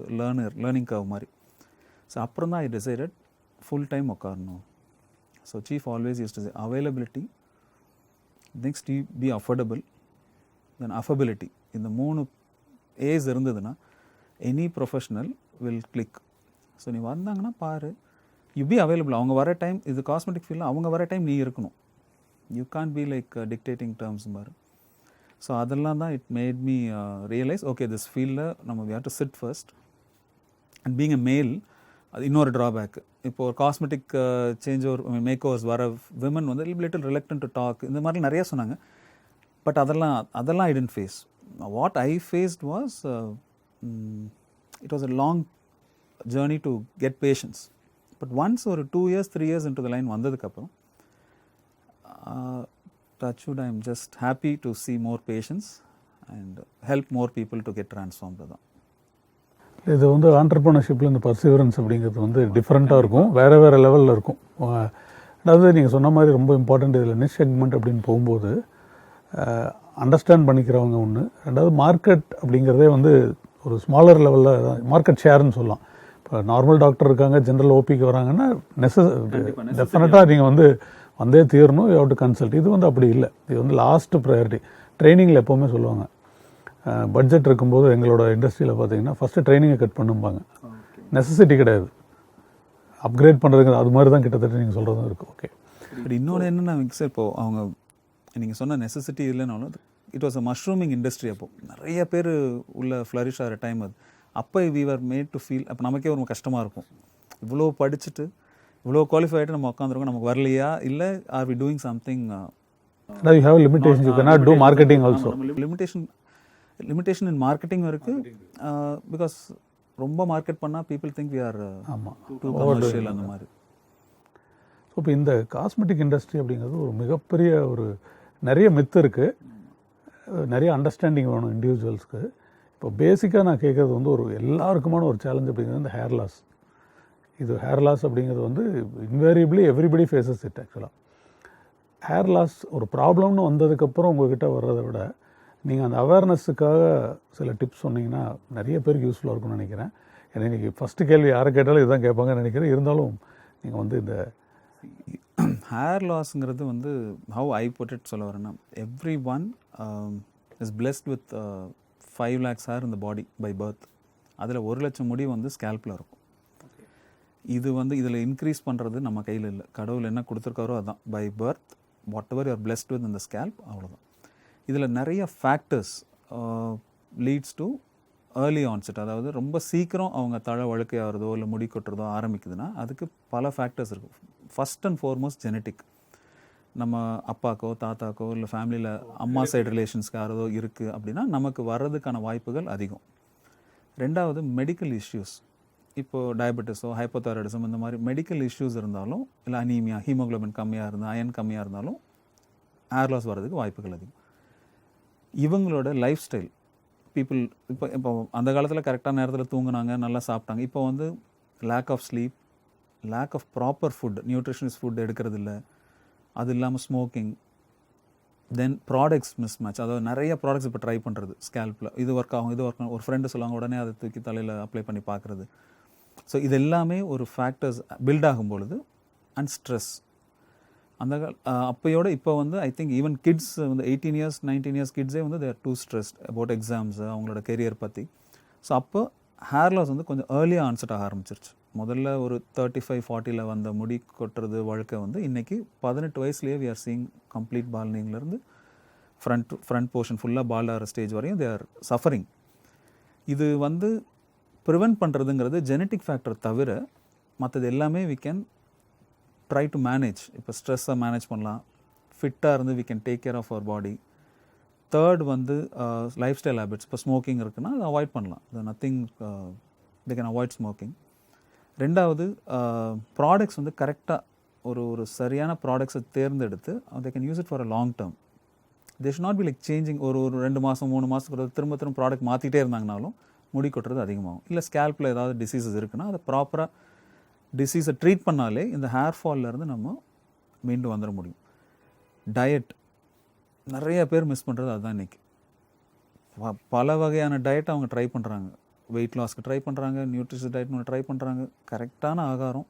லேர்னிங் கர்வ் மாதிரி. ஸோ அப்புறம் தான் ஐ டிசைடட் ஃபுல் டைம் உட்காரணும். So chief always use to say availability, next be affordable, then affability. இந்த 3 A's இருந்ததுன்னா any professional will click. So நீ வந்தாங்கன்னா பாரு, யூ பி அவைலபிள். அவங்க வர டைம், இது காஸ்மெட்டிக் ஃபீல்டில் அவங்க வர டைம் நீ இருக்கணும். You can be like dictating terms பாரு. ஸோ அதெல்லாம் தான் it made me realise okay this ஃபீல்டில் நம்ம we have to sit first. And being a male அது இன்னொரு ட்ராபேக். இப்போ ஒரு காஸ்மெட்டிக் சேஞ்ச் ஒரு மேக் ஓவர்ஸ் வர விமன் வந்து லிட்டில் ரிலக்டன்ட் டு டாக், இந்த மாதிரி நிறைய சொன்னாங்க. பட் அதெல்லாம் I didn't face. What I faced was it was a long journey to get patients. But once ஒரு 2 years 3 years into the line வந்ததுக்கப்புறம் touchwood, I am just happy to see more patients and help more people to get transformed. தான் இது வந்து ஆண்டர்ப்ரனர்ஷிப்பில் இந்த perseverance அப்படிங்கிறது வந்து டிஃப்ரெண்ட்டாக இருக்கும், வேறு லெவலில் இருக்கும். அதாவது நீங்கள் சொன்ன மாதிரி ரொம்ப இம்பார்ட்டண்ட் இதில் நிஷ் செக்மெண்ட் அப்படின்னு போகும்போது அண்டர்ஸ்டாண்ட் பண்ணிக்கிறவங்க ஒன்று, ரெண்டாவது மார்க்கெட் அப்படிங்கிறதே வந்து ஒரு ஸ்மாலர் லெவலில் மார்க்கெட் ஷேர்னு சொல்லலாம். இப்போ நார்மல் டாக்டர் இருக்காங்க, ஜென்ரல் ஓபிக்கு வராங்கன்னா டெஃபினட்டாக நீங்கள் வந்து வந்தே தீரணும், யூ ஹேவ் டு கன்சல்ட். இது வந்து அப்படி இல்லை, இது வந்து லாஸ்ட் ப்ரையாரிட்டி. ட்ரைனிங்கில் எப்போவுமே சொல்லுவாங்க, பட்ஜெட் இருக்கும்போது எங்களோட இண்டஸ்ட்ரியில் பார்த்தீங்கன்னா ஃபஸ்ட்டு ட்ரைனிங்கை கட் பண்ணும்பாங்க. நெசசிட்டி கிடையாது, அப்கிரேட் பண்ணுறதுக்கு அது மாதிரி தான் கிட்டத்தட்ட நீங்கள் சொல்கிறதும் இருக்குது. ஓகே, பட் இன்னொன்று என்னென்னா சார், இப்போது அவங்க நீங்கள் சொன்ன நெசசிட்டி இல்லைனாலும் it was a mushrooming industry. அப்போது நிறைய பேர் உள்ள ஃப்ளரிஷ் ஆகிற டைம் அது. அப்போ we are made to feel, அப்போ நமக்கே ஒரு கஷ்டமாக இருக்கும், இவ்வளோ படிச்சுட்டு இவ்வளோ குவாலிஃபை ஆகிட்டு நம்ம உட்காந்துருக்கோம், நமக்கு வரலையா, இல்லை are we doing something. You have limitation, you cannot do marketing also. Limitation in marketing இருக்குது. பிகாஸ் ரொம்ப மார்க்கெட் பண்ணால் people think we are too commercial அந்த மாதிரி. ஸோ இப்போ இந்த காஸ்மெட்டிக் இண்டஸ்ட்ரி அப்படிங்கிறது ஒரு மிகப்பெரிய ஒரு நிறைய மித்து இருக்குது, நிறைய அண்டர்ஸ்டாண்டிங் வேணும் இண்டிவிஜுவல்ஸ்க்கு. இப்போ பேசிக்காக நான் கேட்குறது வந்து ஒரு எல்லாருக்குமான ஒரு சேலஞ்ச் அப்படிங்கிறது இந்த ஹேர் லாஸ். இது ஹேர் லாஸ் அப்படிங்கிறது வந்து இன்வேரியபிளி எவ்ரிபடி ஃபேஸஸ் இட். ஆக்சுவலாக ஹேர் லாஸ் ஒரு ப்ராப்ளம்னு வந்ததுக்கப்புறம் உங்கள்கிட்ட வர்றதை விட நீங்கள் அந்த அவேர்னஸுக்காக சில டிப்ஸ் சொன்னீங்கன்னா நிறைய பேருக்கு யூஸ்ஃபுல்லாக இருக்கும்னு நினைக்கிறேன். ஏன்னா இன்றைக்கி ஃபஸ்ட்டு கேள்வி யாரை கேட்டாலும் இதுதான் கேட்பாங்கன்னு நினைக்கிறேன். இருந்தாலும் நீங்கள் வந்து இந்த ஹேர் லாஸ்ங்கிறது வந்து ஹவ் ஐ புட் இட் சொல்ல வரேன்னா, every one is blessed with 5 lakhs hair இந்த பாடி பை பர்த். அதில் 1 லட்சம் முடி வந்து ஸ்கேல்பில் இருக்கும். இது வந்து இதில் இன்க்ரீஸ் பண்ணுறது நம்ம கையில் இல்லை, கடவுள் என்ன கொடுத்துருக்காரோ அதுதான். By birth whatever you are blessed with இந்த ஸ்கேல்ப், அவ்வளோதான். இதில் நிறைய factors leads to early onset, அதாவது ரொம்ப சீக்கிரம் அவங்க தலை வழுக்கையாகிறதோ இல்லை முடி கொட்டுறதோ ஆரம்பிக்குதுன்னா அதுக்கு பல ஃபேக்டர்ஸ் இருக்கும். First and foremost genetic. நம்ம அப்பாக்கோ தாத்தாக்கோ இல்லை ஃபேமிலியில் அம்மா சைடு ரிலேஷன்ஸ்க்கு யாரதோ இருக்குது அப்படின்னா நமக்கு வர்றதுக்கான வாய்ப்புகள் அதிகம். ரெண்டாவது மெடிக்கல் இஷ்யூஸ். இப்போது டயபெட்டிஸோ ஹைப்போதைராய்டிசம் இந்த மாதிரி மெடிக்கல் இஷ்யூஸ் இருந்தாலும், இல்லை அனீமியா, ஹீமோக்ளோபின் கம்மியாக இருந்தால், அயன் கம்மியாக இருந்தாலும் ஹேர் லாஸ் வர்றதுக்கு வாய்ப்புகள் அதிகம். இவங்களோட லைஃப் ஸ்டைல், பீப்புள் இப்போ அந்த காலத்தில் கரெக்டான நேரத்தில் தூங்குனாங்க, நல்லா சாப்பிட்டாங்க. இப்போ வந்து lack of sleep, lack of proper food, nutritious food எடுக்கிறது இல்லை. அது இல்லாமல் smoking, then products mismatch. அதாவது நிறைய ப்ராடக்ட்ஸ் இப்போ ட்ரை பண்ணுறது ஸ்கேல்பில், இது ஒர்க் ஆகும் இது ஒர்க் ஆகும், ஒரு ஃப்ரெண்டு சொல்லுவாங்க உடனே அதை தூக்கி தலையில் அப்ளை பண்ணி பார்க்குறது. ஸோ இது எல்லாமே ஒரு ஃபேக்டர்ஸ் பில்ட் ஆகும் பொழுது. And stress. அந்த அப்போயோட இப்போ வந்து ஐ திங்க் ஈவன் கிட்ஸ் வந்து 18 years 19 years கிட்ஸே வந்து தேர் டூ ஸ்ட்ரெஸ்ட் அபவுட் எக்ஸாம்ஸ், அவங்களோட கெரியர் பற்றி. ஸோ அப்போ ஹேர் லாஸ் வந்து கொஞ்சம் ஏர்லியாக ஆன்செட் ஆக ஆரம்பிச்சிருச்சு. முதல்ல ஒரு 35-40 வந்த முடி கொட்டுறது வழக்கை வந்து இன்றைக்கி 18 வயசுலேயே வி ஆர் சீயிங் கம்ப்ளீட் பால்னிங்லேருந்து ஃப்ரண்ட் போர்ஷன் ஃபுல்லாக பால் ஆகிற ஸ்டேஜ் வரையும் தே ஆர் சஃபரிங். இது வந்து ப்ரிவெண்ட் பண்ணுறதுங்கிறது ஜெனட்டிக் ஃபேக்டர் தவிர மற்றது எல்லாமே we can try to manage. இப்போ ஸ்ட்ரெஸ்ஸை மேனேஜ் பண்ணலாம், ஃபிட்டாக இருந்து we can take care of our body. Third வந்து லைஃப் ஸ்டைல் ஹேபிட்ஸ். இப்போ ஸ்மோக்கிங் இருக்குன்னா அதை அவாய்ட் பண்ணலாம். அது nothing, they can avoid smoking. ரெண்டாவது ப்ராடக்ட்ஸ் வந்து கரெக்டாக ஒரு சரியான ப்ராடக்ட்ஸை தேர்ந்தெடுத்து they can use it for a long term. They should not be like changing. ஒரு 2 மாதம் 3 மாதத்துக்கு திரும்ப ப்ராடக்ட் மாற்றிட்டே இருந்தாங்கனாலும் முடி கொட்டுறது அதிகமாகும். இல்லை ஸ்கேல்பில் ஏதாவது டிசீசஸ் இருக்குன்னா அதை ப்ராப்பராக டிசீஸை ட்ரீட் பண்ணாலே இந்த ஹேர் ஃபால்லேருந்து நம்ம மீண்டும் வந்துட முடியும். டயட் நிறைய பேர் மிஸ் பண்ணுறது அதுதான் இன்றைக்கி. பல வகையான டயட் அவங்க ட்ரை பண்ணுறாங்க. வெயிட் லாஸ்க்கு ட்ரை பண்ணுறாங்க, நியூட்ரிஷன் டயட்னு ஒன்று ட்ரை பண்ணுறாங்க. கரெக்டான ஆகாரம்,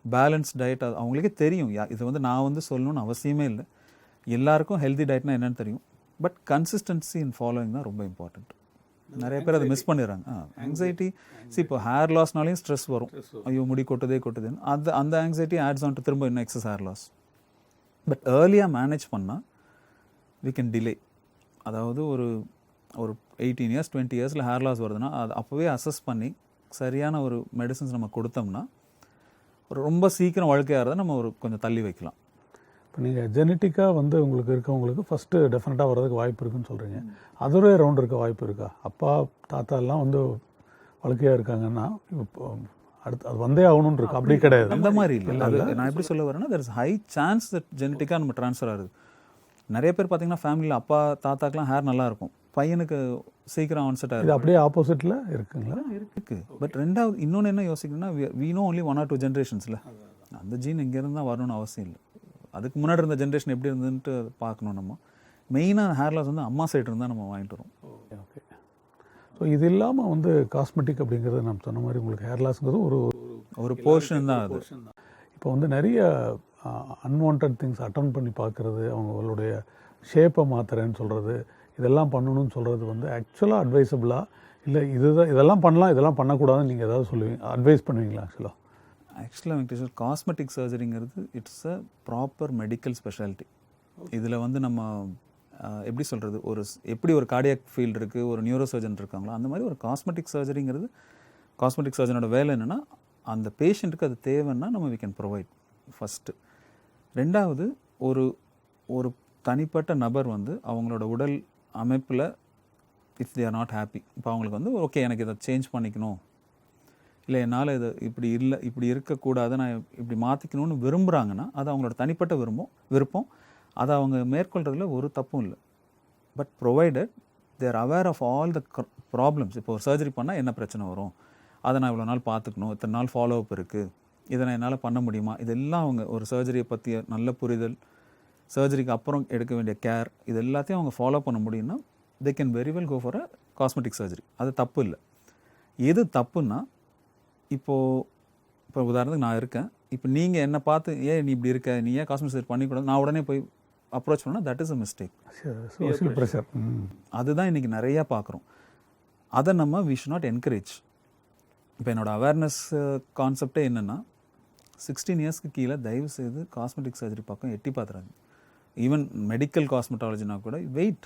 பேலன்ஸ் டயட், அது அவங்களுக்கே தெரியும். இது வந்து நான் வந்து சொல்லணும்னு அவசியமே இல்லை. எல்லாருக்கும் ஹெல்தி டயட்னா என்னென்னு தெரியும். பட் கன்சிஸ்டன்சி இன் ஃபாலோயிங் தான் ரொம்ப இம்பார்ட்டண்ட். நிறைய பேர் அதை மிஸ் பண்ணிடுறாங்க. ஆங்ஸைட்டி, இப்போ ஹேர் லாஸ்னாலையும் ஸ்ட்ரெஸ் வரும். ஐயோ முடி கொட்டுதுன்னு அந்த ஆங்ஸைட்டி ஆட்ஸ் ஆன் டு திரும்ப இன்னும் எக்ஸஸ் ஹேர் லாஸ். பட் ஏர்லியாக மேனேஜ் பண்ணால் வி கேன் டிலே. அதாவது ஒரு 18 years 20 years ஹேர் லாஸ் வருதுன்னா அது அப்போவே அசஸ் பண்ணி சரியான ஒரு மெடிசன்ஸ் நம்ம கொடுத்தோம்னா ரொம்ப சீக்கிரம் வழுக்கையாகிறத நம்ம கொஞ்சம் தள்ளி வைக்கலாம். இப்போ நீங்கள் ஜெனட்டிக்காக வந்து உங்களுக்கு இருக்கவங்களுக்கு ஃபஸ்ட்டு டெஃபினட்டாக வர்றதுக்கு வாய்ப்பு இருக்குன்னு சொல்கிறீங்க. அதோட ரவுண்ட் இருக்க வாய்ப்பு இருக்கா? அப்பா தாத்தா எல்லாம் வந்து வழுக்கையாக இருக்காங்கன்னா இப்போ அடுத்து அது வந்தே ஆகணும்னு இருக்கு. அப்படி கிடையாது, அந்த மாதிரி இல்லை. நான் எப்படி சொல்ல வரேன்னா, there is high chance that ஜெனட்டிக்காக நம்ம ட்ரான்ஸ்ஃபர் ஆகுது. நிறைய பேர் பார்த்தீங்கன்னா ஃபேமிலியில் அப்பா தாத்தாக்கெலாம் ஹேர் நல்லா இருக்கும், பையனுக்கு சீக்கிரம் ஆன்செட் ஆகுது. அப்படியே ஆப்போசிட்டில் இருக்குங்களா? இருக்கு. பட் ரெண்டாவது இன்னொன்று என்ன யோசிக்கணும்னா, வி நோ ஒன்லி 1 or 2 ஜென்ரேஷன்ஸில் அந்த ஜீன் இங்கேருந்து தான் வரணும்னு அவசியம் இல்லை. அதுக்கு முன்னாடி இருந்த ஜென்ரேஷன் எப்படி இருந்துன்ட்டு பார்க்கணும். நம்ம மெயினாக ஹேர் லாஸ் வந்து அம்மா சைடு இருந்தால் நம்ம வாங்கிட்டு வரோம். ஓகே. ஸோ இது இல்லாமல் வந்து காஸ்மெட்டிக் அப்படிங்கிறது நம்ம சொன்ன மாதிரி உங்களுக்கு ஹேர் லாஸ்ங்கிறது ஒரு போர்ஷன் தான். அது இப்போ வந்து நிறைய அன்வான்ட் திங்ஸ் அட்டன் பண்ணி பார்க்குறது, அவங்களுடைய ஷேப்பை மாற்றுறேன்னு சொல்கிறது, இதெல்லாம் பண்ணணும்னு சொல்கிறது வந்து ஆக்சுவலாக அட்வைசபிளாக இல்லை இதெல்லாம் பண்ணலாம் இதெல்லாம் பண்ணக்கூடாதுன்னு நீங்கள் ஏதாவது சொல்லுவீங்க, அட்வைஸ் பண்ணுவீங்களா? ஆக்சுவலாக வெங்கடேஸ்வர், காஸ்மெட்டிக் சர்ஜரிங்கிறது it's a proper medical speciality. இதில் வந்து நம்ம எப்படி சொல்கிறது, எப்படி ஒரு கார்டியாக் ஃபீல்டு இருக்குது, ஒரு நியூரோ சர்ஜன் இருக்காங்களோ அந்த மாதிரி ஒரு காஸ்மெட்டிக் சர்ஜரிங்கிறது, காஸ்மெட்டிக் சர்ஜனோட வேலை என்னென்னா அந்த பேஷண்ட்டுக்கு அது தேவைன்னா நம்ம வி கேன் ப்ரொவைட் ஃபஸ்ட்டு. ரெண்டாவது ஒரு தனிப்பட்ட நபர் வந்து அவங்களோட உடல் அமைப்பில் if they are not happy, இப்போ அவங்களுக்கு வந்து ஓகே எனக்கு இதை சேஞ்ச் பண்ணிக்கணும், இல்லை என்னால் இது இப்படி இருக்கக்கூடாது, நான் இப்படி மாற்றிக்கணும்னு விரும்புகிறாங்கன்னா அது அவங்களோட தனிப்பட்ட விருப்பம். அதை அவங்க மேற்கொள்கிறதுல ஒரு தப்பும் இல்லை. But provided they're aware of all the problems. இப்போ ஒரு சர்ஜரி பண்ணால் என்ன பிரச்சனை வரும், அதை நான் இவ்வளோ நாள் பார்த்துக்கணும், இத்தனை நாள் ஃபாலோ அப் இருக்குது, இதை நான் என்னால் பண்ண முடியுமா, இதெல்லாம் அவங்க ஒரு சர்ஜரியை பற்றிய நல்ல புரிதல், சர்ஜரிக்கு அப்புறம் எடுக்க வேண்டிய கேர், இது எல்லாத்தையும் அவங்க ஃபாலோ பண்ண முடியும்னா they can very well go for a cosmetic surgery. அது தப்பு இல்லை. எது தப்புன்னா, இப்போ உதாரணத்துக்கு நான் இருக்கேன், இப்போ நீங்கள் என்னை பார்த்து ஏன் நீ இப்படி இருக்க, நீ ஏன் காஸ்மெட்டிக் சர்ஜரி பண்ணிக்கூடாது, நான் உடனே போய் அப்ரோச் பண்ணால் தட் இஸ் அ மிஸ்டேக். அதுதான் இன்றைக்கி நிறையா பார்க்குறோம். அதை நம்ம வி ஷுட் நாட் என்கரேஜ். இப்போ என்னோடய அவேர்னஸ் கான்செப்டே என்னென்னா, 16 yearsக்கு கீழே தயவு செய்து காஸ்மெட்டிக் சர்ஜரி பக்கம் எட்டி பார்த்துறாங்க. ஈவன் மெடிக்கல் காஸ்மெட்டாலஜினா கூட weight,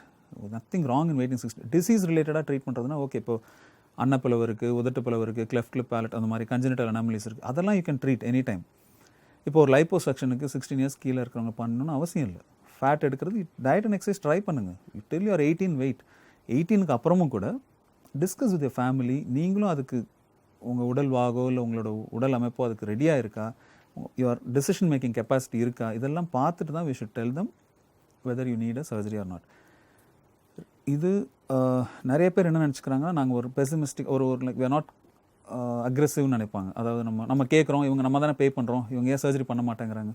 nothing wrong in waiting 60. Disease ரிலேட்டடாக ட்ரீட் பண்ணுறதுனா ஓகே, இப்போ அன்னப்பிளவு இருக்குது, உதட்டு பிளவு இருக்குது, கிளெஃப்ட் லிப் பேலட், அந்த மாதிரி கன்ஜெனிட்டல் அனாமலிஸ் இருக்குது, அதெல்லாம் you can treat any time. இப்போ ஒரு லைப்போசக்ஷனுக்கு 16 இயர்ஸ் கீழே இருக்கிறவங்க பண்ணணும்னு அவசியம் இல்லை. ஃபேட் எடுக்கிறது டயட் அண்ட் எக்ஸசைஸ் ட்ரை பண்ணுங்கள். டில் யூஆர் 18 வெயிட். 18க்கு அப்புறமும் கூட டிஸ்கஸ் வித் யர் ஃபேமிலி. நீங்களும் அதுக்கு உங்கள் உடல் வாகோ இல்லை உங்களோட உடல் அமைப்போ அதுக்கு ரெடியாக இருக்கா, யுவர் டெசிஷன் மேக்கிங் கெப்பாசிட்டி இருக்கா, இதெல்லாம் பார்த்துட்டு தான் we should tell them whether you need a surgery or not. இது நிறைய பேர் என்ன நினச்சிக்கிறாங்கன்னா, நாங்கள் ஒரு பெசிமிஸ்டிக் ஒரு லைக் வி ஆர் நாட் அக்ரெசிவ்னு நினைப்பாங்க. அதாவது நம்ம கேட்குறோம், இவங்க நம்ம தானே பே பண்ணுறோம், இவங்க ஏன் சர்ஜரி பண்ண மாட்டேங்கிறாங்க,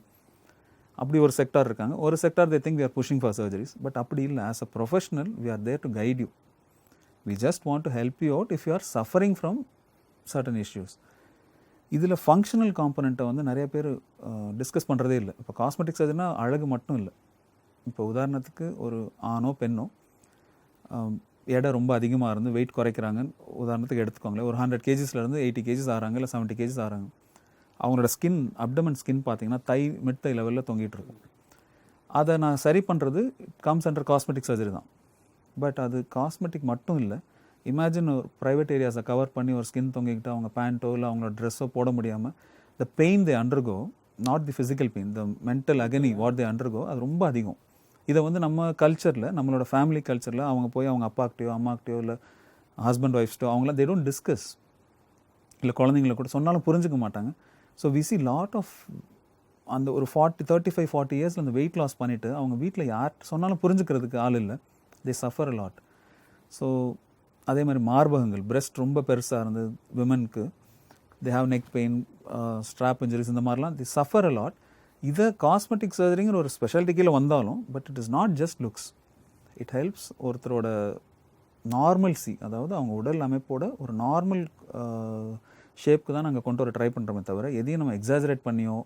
அப்படி ஒரு செக்டார் இருக்காங்க. ஒரு sector they think we are pushing for surgeries. But அப்படி இல்லை. As a professional we are there to guide you. We just want to help you out if you are suffering from certain issues. இதில் functional காம்பனண்ட்டை வந்து நிறைய பேர் discuss பண்ணுறதே இல்லை. இப்போ காஸ்மெட்டிக் சர்ஜரினா அழகு மட்டும் இல்லை. இப்போ உதாரணத்துக்கு ஒரு ஆணோ பெண்ணோ எடை ரொம்ப அதிகமாக இருந்து வெயிட் குறைக்கிறாங்கன்னு உதாரணத்துக்கு எடுத்துக்கோங்களேன். ஒரு 100 kgsலேருந்து 80 kgs ஆகிறாங்க, இல்லை 70 kgs ஆகிறாங்க. அவங்களோட ஸ்கின், அப்டமன் ஸ்கின் பார்த்தீங்கன்னா மிட் தை லெவலில் தொங்கிட்டு இருக்கும். அதை நான் சரி பண்ணுறது கம்ஸ் அண்டர் காஸ்மெட்டிக் சர்ஜரி தான். பட் அது காஸ்மெட்டிக் மட்டும் இல்லை. இமேஜின் ஒரு ப்ரைவேட் ஏரியாஸை கவர் பண்ணி ஒரு ஸ்கின் தொங்கிக்கிட்டு அவங்க பேண்ட்டோ இல்லை அவங்களோட ட்ரெஸ்ஸோ போட முடியாமல் the pain they undergo, not the physical pain, the mental agony what they undergo, அது ரொம்ப அதிகம். இதை வந்து நம்ம கல்ச்சரில், நம்மளோட ஃபேமிலி கல்ச்சரில் அவங்க போய் அவங்க அப்பாக்கிட்டையோ அம்மாக்கிட்டையோ இல்லை ஹஸ்பண்ட் ஒய்ஃப்ஸ்ட்டோ அவங்களாம் தே டோன்ட் டிஸ்கஸ். இல்லை குழந்தைங்கள கூட சொன்னாலும் புரிஞ்சுக்க மாட்டாங்க. So we see lot of அந்த ஒரு 35-40 இயர்ஸில் அந்த வெயிட் லாஸ் பண்ணிவிட்டு அவங்க வீட்டில் யார் சொன்னாலும் புரிஞ்சுக்கிறதுக்கு ஆள் இல்லை. They suffer a lot. So அதே மாதிரி மார்பகங்கள், பிரெஸ்ட் ரொம்ப பெருசாக இருந்தது விமனுக்கு, they have neck pain, strap injuries, இந்த மாதிரிலாம் தி சஃபர் அ லாட். இதை காஸ்மெட்டிக் சர்ஜரிங்கிற ஒரு ஸ்பெஷாலிட்டி கீழே வந்தாலும், but it is not just looks. It helps ஒருத்தரோட நார்மல்சி, அதாவது அவங்க உடல் அமைப்போட ஒரு நார்மல் ஷேப்க்கு தான் நாங்கள் கொண்டு வர ட்ரை பண்ணுறோமே தவிர, எதையும் நம்ம எக்ஸாஜரேட் பண்ணியோ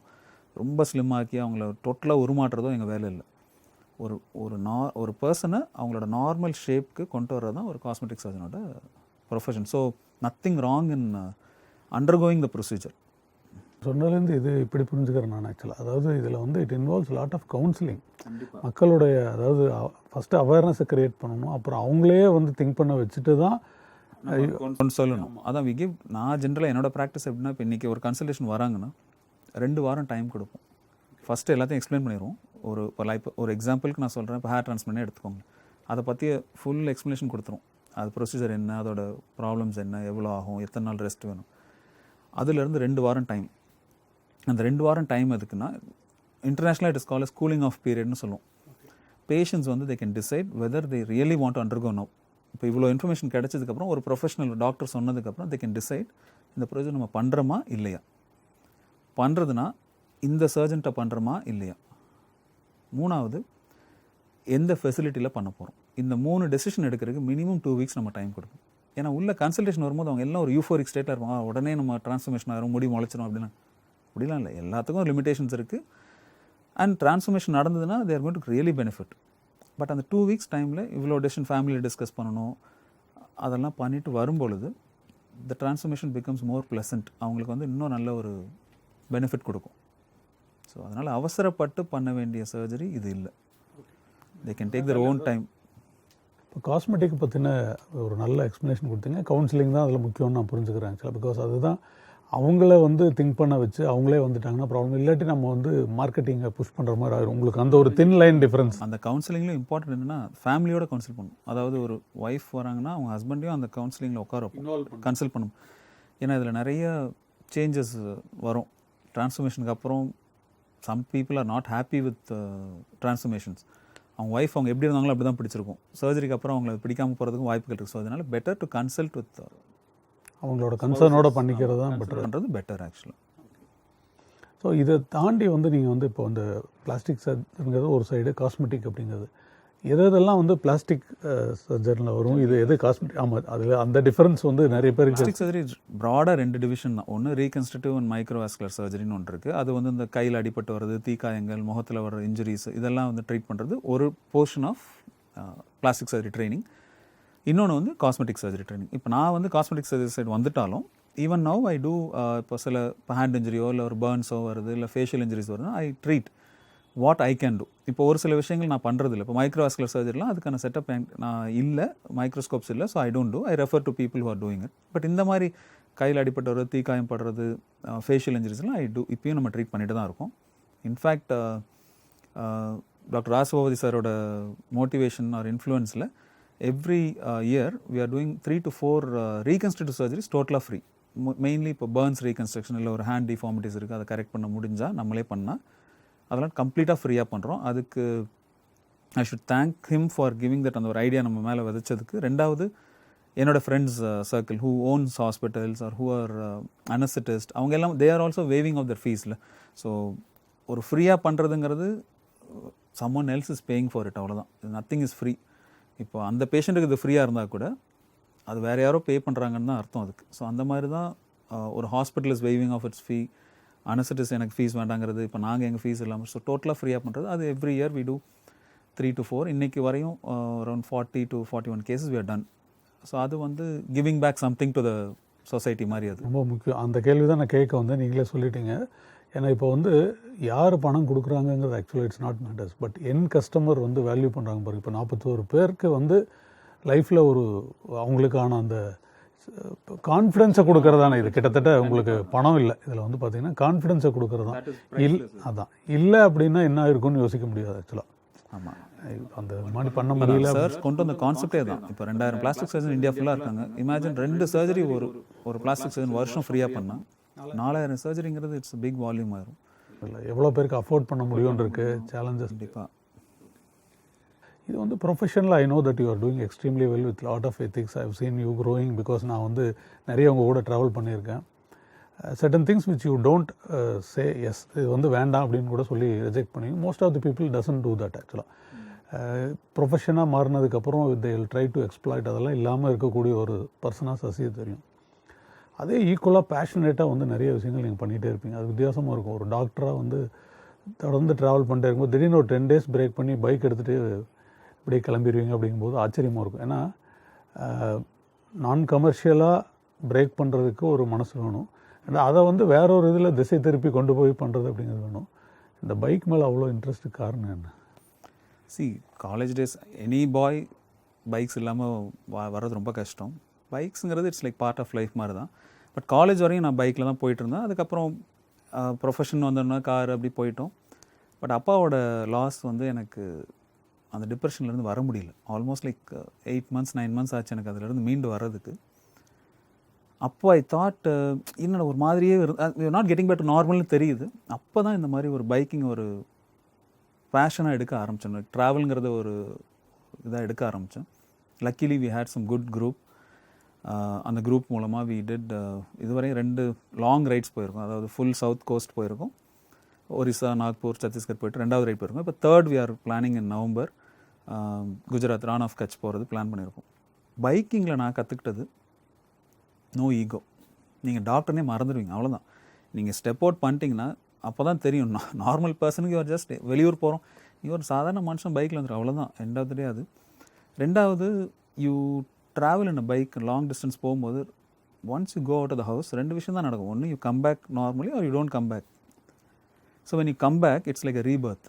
ரொம்ப ஸ்லிம்மாக்கி அவங்கள டோட்டலாக உருமாற்றுறதோ எங்கள் வேலை இல்லை. ஒரு பர்சனை அவங்களோட நார்மல் ஷேப்க்கு கொண்டு வர்றது தான் ஒரு காஸ்மெட்டிக் சர்ஜனோட profession. So nothing wrong in undergoing the procedure. சொன்னதுலேருந்து இது இப்படி புரிஞ்சுக்கிறேன் நான் ஆக்சுவலாக. அதாவது இதில் வந்து it involves lot of counselling. மக்களுடைய அதாவது ஃபஸ்ட்டு அவேர்னஸை க்ரியேட் பண்ணணும், அப்புறம் அவங்களே வந்து திங்க் பண்ண வச்சுட்டு தான் சொல்லணும். அதான் நான் ஜென்ரலாக என்னோட ப்ராக்டிஸ் எப்படின்னா, இப்போ இன்றைக்கி ஒரு கன்சல்டேஷன் வராங்கன்னா 2 வாரம் டைம் கொடுப்போம். ஃபஸ்ட்டு எல்லாத்தையும் எக்ஸ்பிளைன் பண்ணிடுவோம். ஒரு எக்ஸாம்பிளுக்கு நான் சொல்கிறேன், இப்போ ஹேர் டிரான்ஸ்பிளான்ட் எடுத்துக்கோங்க. அதை பற்றி ஃபுல் எக்ஸ்ப்ளனேஷன் கொடுத்துரும். அது ப்ரொசீஜர் என்ன, அதோட ப்ராப்ளம்ஸ் என்ன, எவ்வளோ ஆகும், எத்தனை நாள் ரெஸ்ட் வேணும். அதுலேருந்து 2 வாரம் டைம். அந்த 2 வாரம் டைம் எதுக்குன்னா, இன்டர்நேஷ்னலாக it is call as cooling off பீரியட்னு சொல்லுவோம். பேஷண்ட்ஸ் வந்து they can decide whether they really want to undergo now. இப்போ இவ்வளோ இன்ஃபர்மேஷன் கிடைச்சதுக்கப்புறம், ஒரு ப்ரொஃபஷனல் டாக்டர் சொன்னதுக்கப்புறம் தே கேன் டிசைட் இந்த ப்ரொசீஜர் நம்ம பண்ணுறோமா இல்லையா, பண்ணுறதுனா இந்த சர்ஜன்ட்ட பண்ணுறோமா இல்லையா, 3வது எந்த ஃபெசிலிட்டியில் பண்ண போகிறோம். இந்த 3 டெசிஷன் எடுக்கிறதுக்கு மினிமம் 2 வீக்ஸ் நம்ம டைம் கொடுக்கும். ஏன்னா உள்ள கன்சல்டேஷன் வரும்போது அவங்க எல்லாம் ஒரு யூஃபோரிக் ஸ்டேட்டில் இருப்பாங்க. உடனே நம்ம ட்ரான்ஸ்ஃபர்மேஷன் ஆகிரும், முடி முளைச்சிடும் அப்படின்னா, அப்படிலாம் இல்லை. எல்லாத்துக்கும் லிமிடேஷன்ஸ் இருக்குது. அண்ட் ட்ரான்ஸ்ஃபர்மேஷன் நடந்ததுன்னா they are going to really benefit. But அந்த 2 வீக்ஸ் டைமில் இவ்வளோ டெசிஷன் ஃபேமிலியில் டிஸ்கஸ் பண்ணணும். அதெல்லாம் பண்ணிவிட்டு வரும்பொழுது த ட்ரான்ஸ்ஃபர்மேஷன் பிகம்ஸ் மோர் ப்ளசன்ட். அவங்களுக்கு வந்து இன்னும் நல்ல ஒரு பெனிஃபிட் கொடுக்கும். ஸோ அதனால் அவசரப்பட்டு பண்ண வேண்டிய சர்ஜரி இது இல்லை. They can take their own time. இப்போ காஸ்மெட்டிக் பற்றின ஒரு நல்ல எக்ஸ்ப்ளனேஷன் கொடுத்தீங்க. கவுன்சிலிங் தான் அதில் முக்கியம்னு நான் புரிஞ்சுக்கிறேன் ஆக்சுவலாக. பிகாஸ் அதுதான் அவங்கள வந்து திங்க் பண்ண வச்சு அவங்களே வந்துட்டாங்கன்னா ப்ராப்ளம். இல்லாட்டி நம்ம வந்து மார்க்கெட்டிங்கை புஷ் பண்ணுற மாதிரி ஆகிடும். உங்களுக்கு அந்த ஒரு தின் லைன் டிஃப்ரென்ஸ். அந்த கவுன்சிலிங்கில் இம்பார்ட்டன்ட் என்னென்னா, ஃபேமிலியோட கவுன்சில் பண்ணணும். அதாவது ஒரு ஒய்ஃப் வராங்கன்னா அவங்க ஹஸ்பண்டையும் அந்த கவுன்சிலிங்கில் உட்கார கன்சல்ட் பண்ணணும். ஏன்னா இதில் நிறைய சேஞ்சஸ் வரும். ட்ரான்ஸ்ஃபர்மேஷனுக்கு அப்புறம் some people are not happy with transformations. அவங்க ஒய்ஃப் அவங்க எப்படி இருந்தாங்களோ அப்படி தான் பிடிச்சிருக்கும். சர்ஜரிக்கு அப்புறம் அவங்களை பிடிக்காமல் போகிறதுக்கும் வாய்ப்புகள் இருக்குது. ஸோ அதனால் பெட்டர் டு கன்சல்ட் வித் அவங்களோட கன்சர்னோட பண்ணிக்கிறது தான் பெட்டர் ஆக்சுவலாக. ஸோ இதை தாண்டி வந்து நீங்கள் வந்து இப்போ இந்த பிளாஸ்டிக் சர்ஜரிங்கிறது ஒரு சைடு, காஸ்மெட்டிக் அப்படிங்கிறது எதெல்லாம் வந்து பிளாஸ்டிக் சர்ஜரியில் வரும், இது எது காஸ்மெட்டிக்? ஆமாம், அதில் அந்த டிஃபரன்ஸ் வந்து நிறைய பேருக்கு. பிளாஸ்டிக் சர்ஜரி ப்ராடாக 2 டிவிஷன் தான். ஒன்று ரீகன்ஸ்ட்ரக்டிவ் அண்ட் மைக்ரோவாஸ்குலர் சர்ஜரின்னு ஒன்று இருக்குது. அது வந்து இந்த கையில் அடிபட்டு வர்றது, தீக்காயங்கள், முகத்தில் வர இன்ஜுரிஸ், இதெல்லாம் வந்து ட்ரீட் பண்ணுறது ஒரு portion of plastic surgery training. இன்னொன்று வந்து காஸ்மெட்டிக் சர்ஜரி ட்ரைனிங். இப்போ நான் வந்து காஸ்மெட்டிக் சர்ஜரி சைடு வந்துட்டாலும், ஈவன் நவ் ஐ டூ இப்போ சில ஹேண்ட் இன்ஜுரியோ இல்லை ஒரு பர்ன்ஸோ வருது, இல்லை ஃபேஷியல் இன்ஜுரிஸ் வருதுன்னா ஐ treat. What I can do. இப்போ ஒரு சில விஷயங்கள் நான் பண்ணுறது இல்லை. இப்போ மைக்ரோவாஸ்குலர் சர்ஜரிலாம் அதுக்கான செட்டப் நான் இல்லை, மைக்ரோஸ்கோப்ஸ் இல்லை, so I don't two. I refer to people who are doing it. But இந்த மாதிரி கையில் அடிபட்டு தீக்காயம் படுறது, ஃபேஷியல் இன்ஜுரிஸ்லாம் ஐ டூ. இப்பயும் நம்ம ட்ரீட் பண்ணிட்டு தான் இருக்கோம். இன்ஃபேக்ட் டாக்டர் ராசகோபதி சாரோட மோட்டிவேஷன் ஆர் இன்ஃப்ளூயன்ஸில் every year we are doing 3 to 4 reconstructive surgeries டோட்டலாக ஃப்ரீ. மெயின்லி இப்போ பர்ன்ஸ் ரீகன்ஸ்ட்ரக்ஷன் இல்லை ஒரு ஹேண்ட் டிஃபார்மிட்டிஸ் இருக்குது, அதை கரெக்ட் பண்ண முடிஞ்சால் நம்மளே பண்ணால் அதெல்லாம் கம்ப்ளீட்டாக ஃப்ரீயாக பண்ணுறோம். அதுக்கு I should thank him for giving that, அந்த ஒரு ஐடியா நம்ம மேலே விதைச்சதுக்கு. ரெண்டாவது என்னோட friends circle who owns hospitals or who are anaesthetist, அவங்க எல்லாம் they are also waiving off their ஃபீஸில். ஸோ ஒரு ஃப்ரீயாக பண்ணுறதுங்கிறது someone else is paying for it, அவ்வளோதான். Nothing is free. இப்போ அந்த பேஷண்ட்டுக்கு இது ஃப்ரீயாக இருந்தால் கூட அது வேறு யாரோ பே பண்ணுறாங்கன்னு தான் அர்த்தம் அதுக்கு. ஸோ அந்த மாதிரி தான் ஒரு hospital is waiving off its fee, anaesthetist எனக்கு ஃபீஸ் வேண்டாங்கிறது, இப்போ நாங்கள் எங்கள் ஃபீஸ் இல்லாமல். ஸோ டோட்டலாக ஃப்ரீயாக பண்ணுறது அது every year we do 3 to 4. இன்றைக்கி வரையும் around 40 to 41 cases we are done. So அது giving back something to the society மாதிரி. அது ரொம்ப முக்கியம். அந்த கேள்வி தான் நான் கேட்க நீங்களே சொல்லிட்டீங்க. ஏன்னா இப்போ யார் பணம் கொடுக்குறாங்கங்கிறது ஆக்சுவலாக it's not matters, but N customer value பண்ணுறாங்க பாருங்க. இப்போ 41 பேருக்கு லைஃப்பில் அவங்களுக்கான அந்த கான்ஃபிடென்ஸை கொடுக்கறதான இது. கிட்டத்தட்ட உங்களுக்கு பணம் இல்லை, இதில் பார்த்தீங்கன்னா கான்ஃபிடென்ஸை கொடுக்கறது தான். அதான் இல்லை அப்படின்னா என்ன இருக்குன்னு யோசிக்க முடியாது ஆக்சுவலாக. ஆமாம், அந்த மாதிரி பண்ண முடியல. சார் கொண்டு வந்த கான்செப்டே தான். இப்போ 2000 பிளாஸ்டிக் சர்ஜன் இந்தியா ஃபுல்லாக இருக்காங்க. இமேஜின் 2 சர்ஜரி ஒரு பிளாஸ்டிக் சர்ஜன் வருஷம் ஃப்ரீயாக பண்ணால் 4000 சர்ஜரிங்கிறது இட்ஸ் பிக் வால்யூம் ஆயிரும். இல்லை எவ்வளோ பேருக்கு அஃபோர்ட் பண்ண முடியும்னு இருக்குது சேலஞ்சஸ். கண்டிப்பாக இது professional. I know that you are doing extremely well with lot of ethics. I have seen you growing because நான் நிறைய உங்கள் கூட ட்ராவல் பண்ணியிருக்கேன். certain things which you don't say yes, இது வேண்டாம் அப்படின்னு கூட சொல்லி ரிஜெக்ட் பண்ணி, most of the people doesn't do that ஆக்சுவலாக. ப்ரொஃபஷனாக மாறினதுக்கப்புறம் they will try to exploit, அதெல்லாம் இல்லாமல் இருக்கக்கூடிய ஒரு பர்சனாக சசியை தெரியும். அதே ஈக்குவலாக பேஷனேட்டாக நிறைய விஷயங்கள் நீங்கள் பண்ணிகிட்டே இருப்பீங்க. அது வித்தியாசமாக இருக்கும். ஒரு டாக்டராக தொடர்ந்து ட்ராவல் பண்ணிட்டே இருக்கும்போது திடீர்னு ஒரு 10 days பிரேக் பண்ணி பைக் எடுத்துகிட்டு இப்படியே கிளம்பிடுவீங்க அப்படிங்கும்போது ஆச்சரியமாக இருக்கும். ஏன்னா நான் கமர்ஷியலாக பிரேக் பண்ணுறதுக்கு ஒரு மனசு வேணும். அதை வேற ஒரு இதில் திசை திருப்பி கொண்டு போய் பண்ணுறது அப்படிங்கிறது வேணும். இந்த பைக் மேலே அவ்வளோ இன்ட்ரெஸ்ட் காரணம் என்ன? College days any boy bikes இல்லாமல் வர்றது ரொம்ப கஷ்டம். பைக்ஸுங்கிறது it's like part of life மாதிரி தான். பட் காலேஜ் வரையும் நான் பைக்கில் தான் போயிட்டு இருந்தேன். அதுக்கப்புறம் ப்ரொஃபஷன் வந்தோன்னா கார் அப்படி போயிட்டோம். பட் அப்பாவோட லாஸ் எனக்கு அந்த டிப்ரெஷன்லேருந்து வர முடியல. ஆல்மோஸ்ட் லைக் 8 months 9 months ஆச்சு எனக்கு அதிலேருந்து மீண்டு வர்றதுக்கு. அப்போ ஐ தாட் என்னோட ஒரு மாதிரியே நாட் கெட்டிங் பேக் டு நார்மல்னு தெரியுது. அப்போ தான் இந்த மாதிரி ஒரு பைக்கிங் ஒரு பேஷனாக எடுக்க ஆரம்பித்தேன். ட்ராவலுங்கிறத ஒரு இதாக எடுக்க ஆரம்பித்தேன். Luckily we had some good group. அந்த குரூப் மூலமாக வி டிட் இதுவரையும் 2 லாங் ரைட்ஸ் போயிருக்கோம். அதாவது ஃபுல் சவுத் கோஸ்ட் போயிருக்கோம், ஒரிசா, நாக்பூர், சத்தீஸ்கர் போய்ட்டு 2வது ரைட் போயிருக்கோம். இப்போ 3rd we are planning in November Gujarat Rann of Kutch போகிறது பிளான் பண்ணியிருக்கோம். பைக்கிங்கில் நான் கற்றுக்கிட்டது நோ ஈகோ. நீங்கள் டாக்டர்னே மறந்துடுவீங்க, அவ்வளோதான். நீங்கள் ஸ்டெப் அவுட் பண்ணிட்டீங்கன்னா அப்போ தான் தெரியும். நார்மல் பர்சனுக்கு யூஆர் ஜஸ்ட் வெளியூர் போகிறோம், நீங்கள் ஒரு சாதாரண மனுஷன் பைக்கில் வந்துடும், அவ்வளோதான். எண்ட் ஆஃப் த டே அது. ரெண்டாவது you travel in a bike long distance போகும்போது once you go out of the house 2 விஷயம் தான் நடக்கும். ஒன்று you come back normally or you don't come back. So when you come back it's like a rebirth.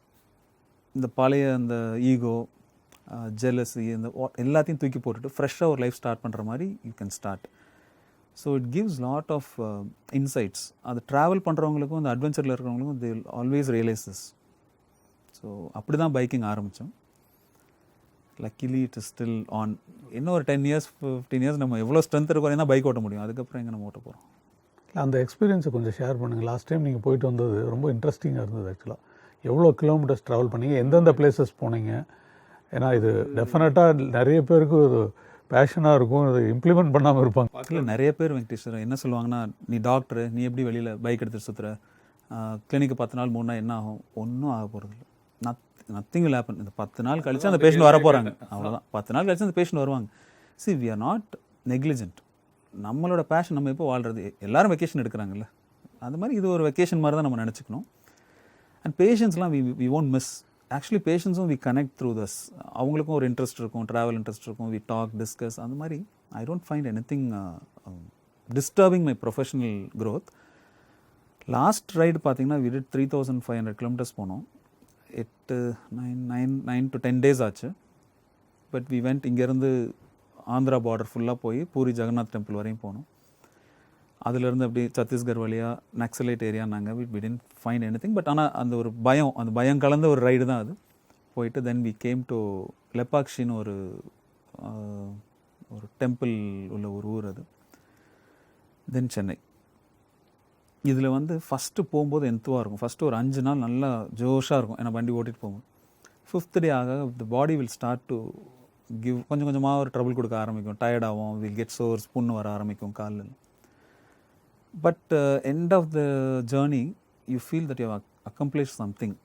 இந்த பழைய அந்த ego, jealousy, இந்த எல்லாத்தையும் தூக்கி போட்டுட்டு ஃப்ரெஷ்ஷாக ஒரு லைஃப் ஸ்டார்ட் பண்ணுற மாதிரி you can start. So it gives lot of insights. அது ட்ராவல் பண்ணுறவங்களுக்கும் இந்த அட்வென்ச்சரில் இருக்கிறவங்களுக்கும் they will always realise this. So அப்படி தான் பைக்கிங் ஆரம்பித்தோம். Luckily it is still on. இன்னும் ஒரு 10 years 15 years நம்ம எவ்வளோ ஸ்ட்ரென்த் இருக்கோம் தான் பைக் ஓட்ட முடியும். அதுக்கப்புறம் எங்கே நம்ம ஓட்ட போகிறோம்? அந்த எக்ஸ்பீரியன்ஸை கொஞ்சம் ஷேர் பண்ணுங்கள். லாஸ்ட் டைம் நீங்கள் போயிட்டு வந்தது ரொம்ப இன்ட்ரெஸ்டிங்காக இருந்தது. ஆக்சுவலாக எவ்வளோ கிலோமீட்டர்ஸ் ட்ராவல் பண்ணீங்க, எந்தெந்த பிளேசஸ் போனீங்க? ஏன்னா இது டெஃபினட்டாக நிறைய பேருக்கு ஒரு பேஷனாக இருக்கும், அதை இம்ப்ளிமெண்ட் பண்ணாமல் இருப்பாங்க. இல்லை நிறைய பேர் வெங்கடேஸ்வரர் என்ன சொல்லுவாங்கன்னா, நீ டாக்டரு, நீ எப்படி வெளியில் பைக் எடுத்துகிட்டு சுற்றுற, கிளினிக்கு 10 நாள் 3 நாள் என்ன ஆகும்? ஒன்றும் ஆக போகிறது இல்லை. Nothing will happen. இந்த 10 நாள் கழிச்சு அந்த பேஷண்ட் வர போகிறாங்க, அவ்வளோதான். 10 நாள் கழிச்சு அந்த பேஷண்ட் வருவாங்க. We are not negligent. நம்மளோட பேஷன் நம்ம எப்போ வாழ்கிறது, எல்லோரும் வெக்கேஷன் எடுக்கிறாங்கல்ல, அது மாதிரி இது ஒரு வெக்கேஷன் மாதிரி தான் நம்ம நினச்சிக்கணும். அண்ட் பேஷன்ஸ்லாம் வி ஒன்ட் மிஸ். ஆக்சுவலி பேஷன்ஸும் வி கனெக்ட் த்ரூ தஸ். அவங்களுக்கும் ஒரு இன்ட்ரெஸ்ட் இருக்கும், ட்ராவல் இன்ட்ரெஸ்ட் இருக்கும், வி டாக் டிஸ்கஸ். அந்த மாதிரி I don't find anything disturbing my professional growth. Last ride பார்த்தீங்கன்னா வி டிட் 3500 kilometers போனோம். நைன் டு 10 டேஸ் ஆச்சு. பட் வி வெண்ட் இங்கேருந்து ஆந்திரா பார்டர் ஃபுல்லாக போய் பூரி ஜெகநாத் டெம்பிள் வரையும் போனோம். அதுலேருந்து அப்படியே சத்தீஸ்கர் வழியாக நக்சலைட் ஏரியா நாங்கள் we didn't find any thing. But ஆனால் அந்த பயம் கலந்த ஒரு ரைடு தான் அது. போயிட்டு தென் வி கேம் டு லெப்பாக்ஷின்னு ஒரு டெம்பிள் உள்ள ஒரு ஊர் அது. தென் சென்னை. இதில் வந்து ஃபஸ்ட்டு போகும்போது எந்துவாக இருக்கும். ஃபஸ்ட்டு ஒரு 5 நாள் நல்லா ஜோஷாக இருக்கும், ஏன்னா வண்டி ஓட்டிகிட்டு போகும்போது. 5th டே ஆக the body will start to give கொஞ்சம் கொஞ்சமாக ஒரு ட்ரபிள் கொடுக்க ஆரம்பிக்கும். டயர்டாகும், வில் கெட் சோர்ஸ், புண்ணு வர ஆரம்பிக்கும் காலில். But end of the journey you feel that you accomplish something.